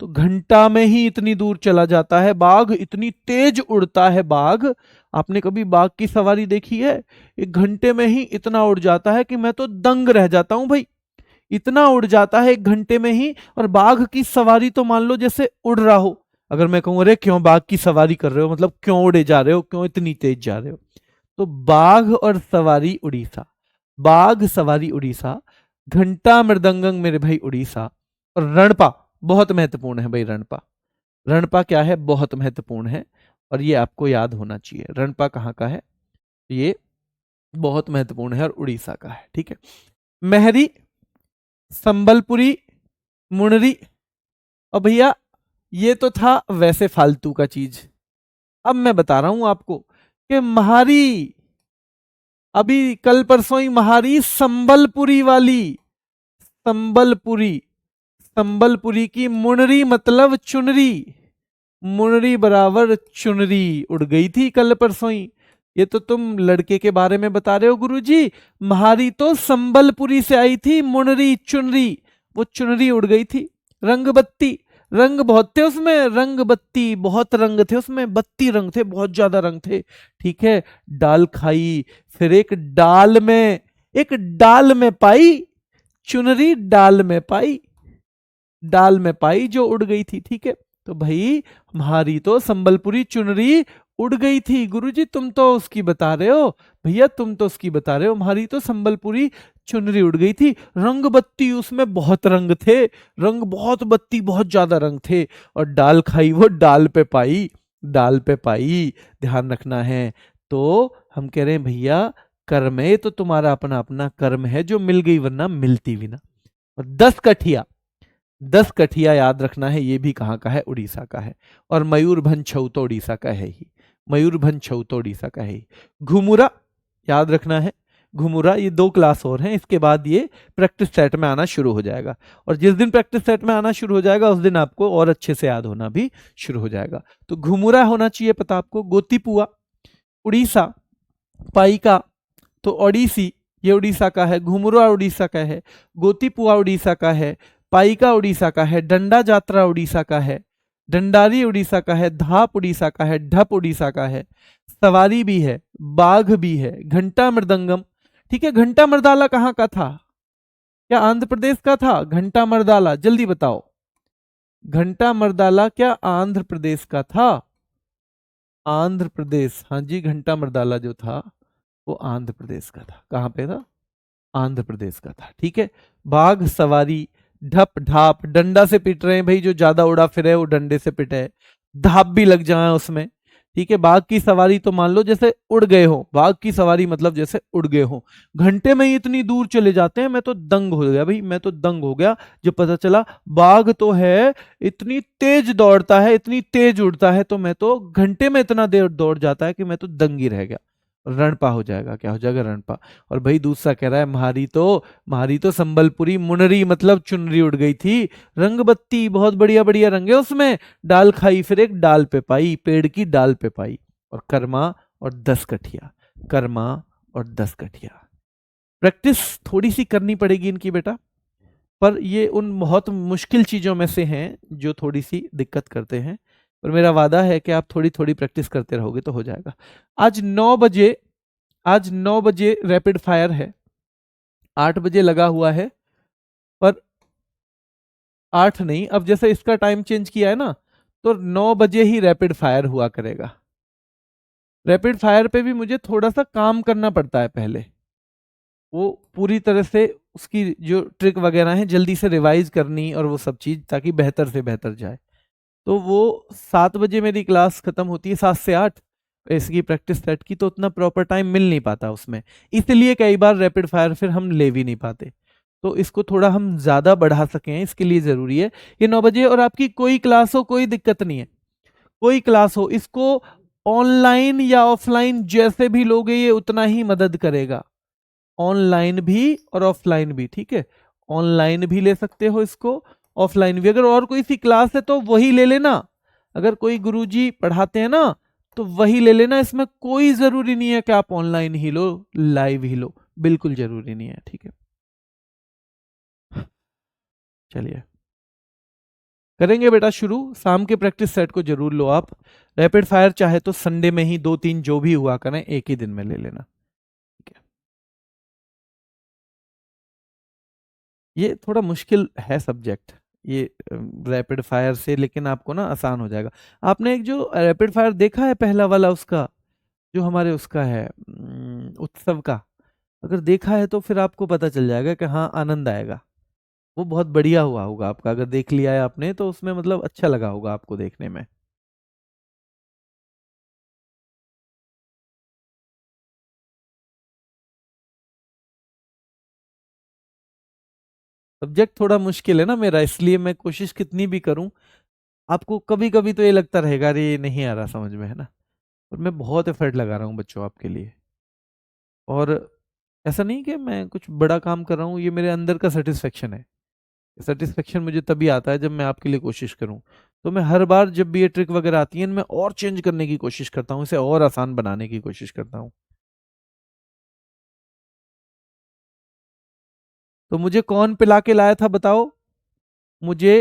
तो घंटा में ही इतनी दूर चला जाता है बाघ, इतनी तेज उड़ता है बाघ। आपने कभी बाघ की सवारी देखी है, 1 घंटे में ही इतना उड़ जाता है कि मैं तो दंग रह जाता हूं भाई, इतना उड़ जाता है 1 घंटे में ही। और बाघ की सवारी तो मान लो जैसे उड़ रहा हो, अगर मैं कहूं अरे क्यों बाघ की सवारी कर रहे हो, मतलब क्यों उड़े जा रहे हो, क्यों इतनी तेज जा रहे हो। तो बाघ और सवारी उड़ीसा, बाघ सवारी उड़ीसा, घंटा मृदंगम मेरे भाई उड़ीसा। और रणपा बहुत महत्वपूर्ण है भाई, रणपा, रणपा क्या है, बहुत महत्वपूर्ण है और ये आपको याद होना चाहिए। रणपा कहाँ का है, ये बहुत महत्वपूर्ण है और उड़ीसा का है। ठीक है, मेहरी, संबलपुरी, मुनरी। और भैया ये तो था वैसे फालतू का चीज, अब मैं बता रहा हूं आपको कि महारी, अभी कल परसों ही महारी संबलपुरी वाली, संबलपुरी, संबलपुरी की मुनरी मतलब चुनरी, मुनरी बराबर चुनरी उड़ गई थी कल परसों ही। ये तो तुम लड़के के बारे में बता रहे हो गुरुजी, महारी तो संबलपुरी से आई थी, मुनरी चुनरी, वो चुनरी उड़ गई थी। रंग बत्ती, रंग बहुत थे उसमें, रंग बत्ती बहुत रंग थे उसमें, 32 रंग थे, बहुत ज्यादा रंग थे। ठीक है, डाल खाई, फिर एक डाल में, एक डाल में पाई, चुनरी डाल में पाई, डाल में पाई जो उड़ गई थी। ठीक है, तो भाई हमारी तो संबलपुरी चुनरी उड़ गई थी। गुरुजी तुम तो उसकी बता रहे हो, भैया तुम तो उसकी बता रहे हो, हमारी तो संबलपुरी चुनरी उड़ गई थी। रंग बत्ती उसमें बहुत रंग थे, रंग बहुत बत्ती बहुत ज्यादा रंग थे। और डाल खाई वो डाल पे पाई, डाल पे पाई, ध्यान रखना है। तो हम कह रहे हैं भैया कर्म है, तो तुम्हारा अपना अपना कर्म है जो मिल गई वरना मिलती भी ना। और 10 कठिया, 10 कठिया याद रखना है, ये भी कहाँ का है, उड़ीसा का है। और मयूरभंज छऊ तो उड़ीसा का है ही, मयूरभंज छऊ तो उड़ीसा का है ही। घुमुरा याद रखना है, घुमुरा, ये 2 क्लास और हैं, इसके बाद ये प्रैक्टिस सेट में आना शुरू हो जाएगा। और जिस दिन प्रैक्टिस सेट में आना शुरू हो जाएगा उस दिन आपको और अच्छे से याद होना भी शुरू हो जाएगा। तो घुमुरा होना चाहिए पता आपको। गोतीपुआ उड़ीसा, पाइका तो ओडिसी, ये उड़ीसा का है। घुमुरा उड़ीसा का है, गोतीपुआ उड़ीसा का है, पाइका उड़ीसा का है, डंडा जात्रा उड़ीसा का है, डंडारी उड़ीसा का है, धाप उड़ीसा का है, ढप उड़ीसा का है, सवारी भी है, बाघ भी है, घंटा मृदंगम। ठीक है, घंटा मर्दाला कहाँ का था, क्या आंध्र प्रदेश का था घंटा मर्दाला, जल्दी बताओ। घंटा मर्दाला क्या आंध्र प्रदेश का था, आंध्र प्रदेश, हाँ जी, घंटा मर्दाला जो था वो आंध्र प्रदेश का था। कहाँ पे था, आंध्र प्रदेश का था। ठीक है, बाघ सवारी, ढप ढाप, डंडा से पिट रहे हैं भाई, जो ज्यादा उड़ा फिरे वो डंडे से पिटे, धाप भी लग जाए उसमें। ठीक है। बाघ की सवारी तो मान लो जैसे उड़ गए हो, बाघ की सवारी मतलब जैसे उड़ गए हो, घंटे में ही इतनी दूर चले जाते हैं। मैं तो दंग हो गया भाई, मैं तो दंग हो गया जब पता चला बाघ तो है, इतनी तेज दौड़ता है, इतनी तेज उड़ता है, तो मैं तो घंटे में इतना देर दौड़ जाता है कि मैं तो दंग ही रह गया। रणपा हो जाएगा, क्या हो जाएगा, रणपा। और भाई दूसरा कह रहा है म्हारी तो संबलपुरी मुनरी मतलब चुनरी उड़ गई थी, रंग बत्ती बहुत बढ़िया बढ़िया रंग है उसमें, डाल खाई फिर एक डाल पे पाई, पेड़ की डाल पे पाई। और कर्मा और 10 कठिया, कर्मा और 10 कठिया। प्रैक्टिस थोड़ी सी करनी पड़ेगी इनकी बेटा, पर ये उन बहुत मुश्किल चीजों में से हैं जो थोड़ी सी दिक्कत करते हैं। पर मेरा वादा है कि आप थोड़ी थोड़ी प्रैक्टिस करते रहोगे तो हो जाएगा। आज 9 बजे, आज 9 बजे रैपिड फायर है, 8 बजे लगा हुआ है, पर 8 नहीं, अब जैसे इसका टाइम चेंज किया है ना, तो 9 बजे ही रैपिड फायर हुआ करेगा। रैपिड फायर पे भी मुझे थोड़ा सा काम करना पड़ता है पहले, वो पूरी तरह से उसकी जो ट्रिक वगैरह है जल्दी से रिवाइज करनी और वो सब चीज, ताकि बेहतर से बेहतर जाए। तो वो 7 बजे मेरी क्लास खत्म होती है, 7 से 8 इसकी प्रैक्टिस सेट की, तो उतना प्रॉपर टाइम मिल नहीं पाता उसमें, इसलिए कई बार रैपिड फायर फिर हम ले भी नहीं पाते। तो इसको थोड़ा हम ज्यादा बढ़ा सकें, इसके लिए जरूरी है कि 9 बजे, और आपकी कोई क्लास हो कोई दिक्कत नहीं है, कोई क्लास हो, इसको ऑनलाइन या ऑफलाइन जैसे भी लोगे ये उतना ही मदद करेगा, ऑनलाइन भी और ऑफलाइन भी, ठीक है। ऑनलाइन भी ले सकते हो इसको, ऑफलाइन भी। अगर और कोई सी क्लास है तो वही ले लेना, अगर कोई गुरुजी पढ़ाते हैं ना तो वही ले लेना, इसमें कोई जरूरी नहीं है कि आप ऑनलाइन ही लो, लाइव ही लो, बिल्कुल जरूरी नहीं है, ठीक है। चलिए करेंगे बेटा शुरू, शाम के प्रैक्टिस सेट को जरूर लो आप। रैपिड फायर चाहे तो संडे में ही 2-3 जो भी हुआ करें एक ही दिन में ले लेना, ठीक है। ये थोड़ा मुश्किल है सब्जेक्ट, ये रैपिड फायर से, लेकिन आपको ना आसान हो जाएगा। आपने एक जो रैपिड फायर देखा है पहला वाला उसका, जो हमारे उसका है उत्सव का, अगर देखा है तो फिर आपको पता चल जाएगा कि हाँ आनंद आएगा, वो बहुत बढ़िया हुआ होगा आपका, अगर देख लिया है आपने तो उसमें मतलब अच्छा लगा होगा आपको देखने में। सब्जेक्ट थोड़ा मुश्किल है ना मेरा, इसलिए मैं कोशिश कितनी भी करूं, आपको कभी कभी तो ये लगता रहेगा अरे ये नहीं आ रहा समझ में, है ना। और मैं बहुत एफर्ट लगा रहा हूँ बच्चों आपके लिए, और ऐसा नहीं कि मैं कुछ बड़ा काम कर रहा हूँ, ये मेरे अंदर का सेटिस्फेक्शन है। सेटिस्फेक्शन मुझे तभी आता है जब मैं आपके लिए कोशिश करूँ। तो मैं हर बार जब भी ये ट्रिक वगैरह आती है इनमें और चेंज करने की कोशिश करता हूँ, इसे और आसान बनाने की कोशिश करता हूँ। तो मुझे कौन पिला के लाया था बताओ, मुझे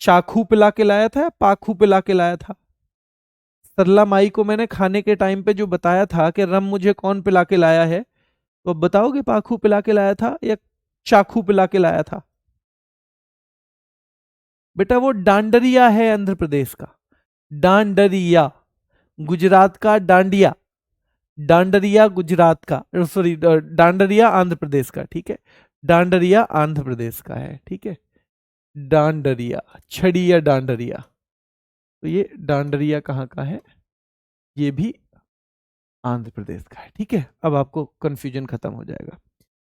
चाकू पिला के लाया था या पाखू पिला के लाया था? सरला माई को मैंने खाने के टाइम पे जो बताया था कि रम मुझे कौन पिला के लाया है, तो अब बताओगे पाखू पिला के लाया था या चाकू पिला के लाया था? बेटा वो डांडरिया है आंध्र प्रदेश का, डांडरिया, गुजरात का डांडिया, डांडरिया गुजरात का, सॉरी डांडरिया आंध्र प्रदेश का, ठीक है। डांडरिया आंध्र प्रदेश का है, ठीक है। डांडरिया, छड़ी या डांडरिया, तो ये डांडरिया कहाँ का है, ये भी आंध्र प्रदेश का है, ठीक है। अब आपको कंफ्यूजन खत्म हो जाएगा।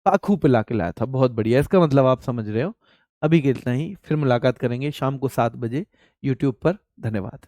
पाखू पे लाके लाया था, बहुत बढ़िया, इसका मतलब आप समझ रहे हो। अभी के इतना ही, फिर मुलाकात करेंगे शाम को 7 बजे यूट्यूब पर। धन्यवाद।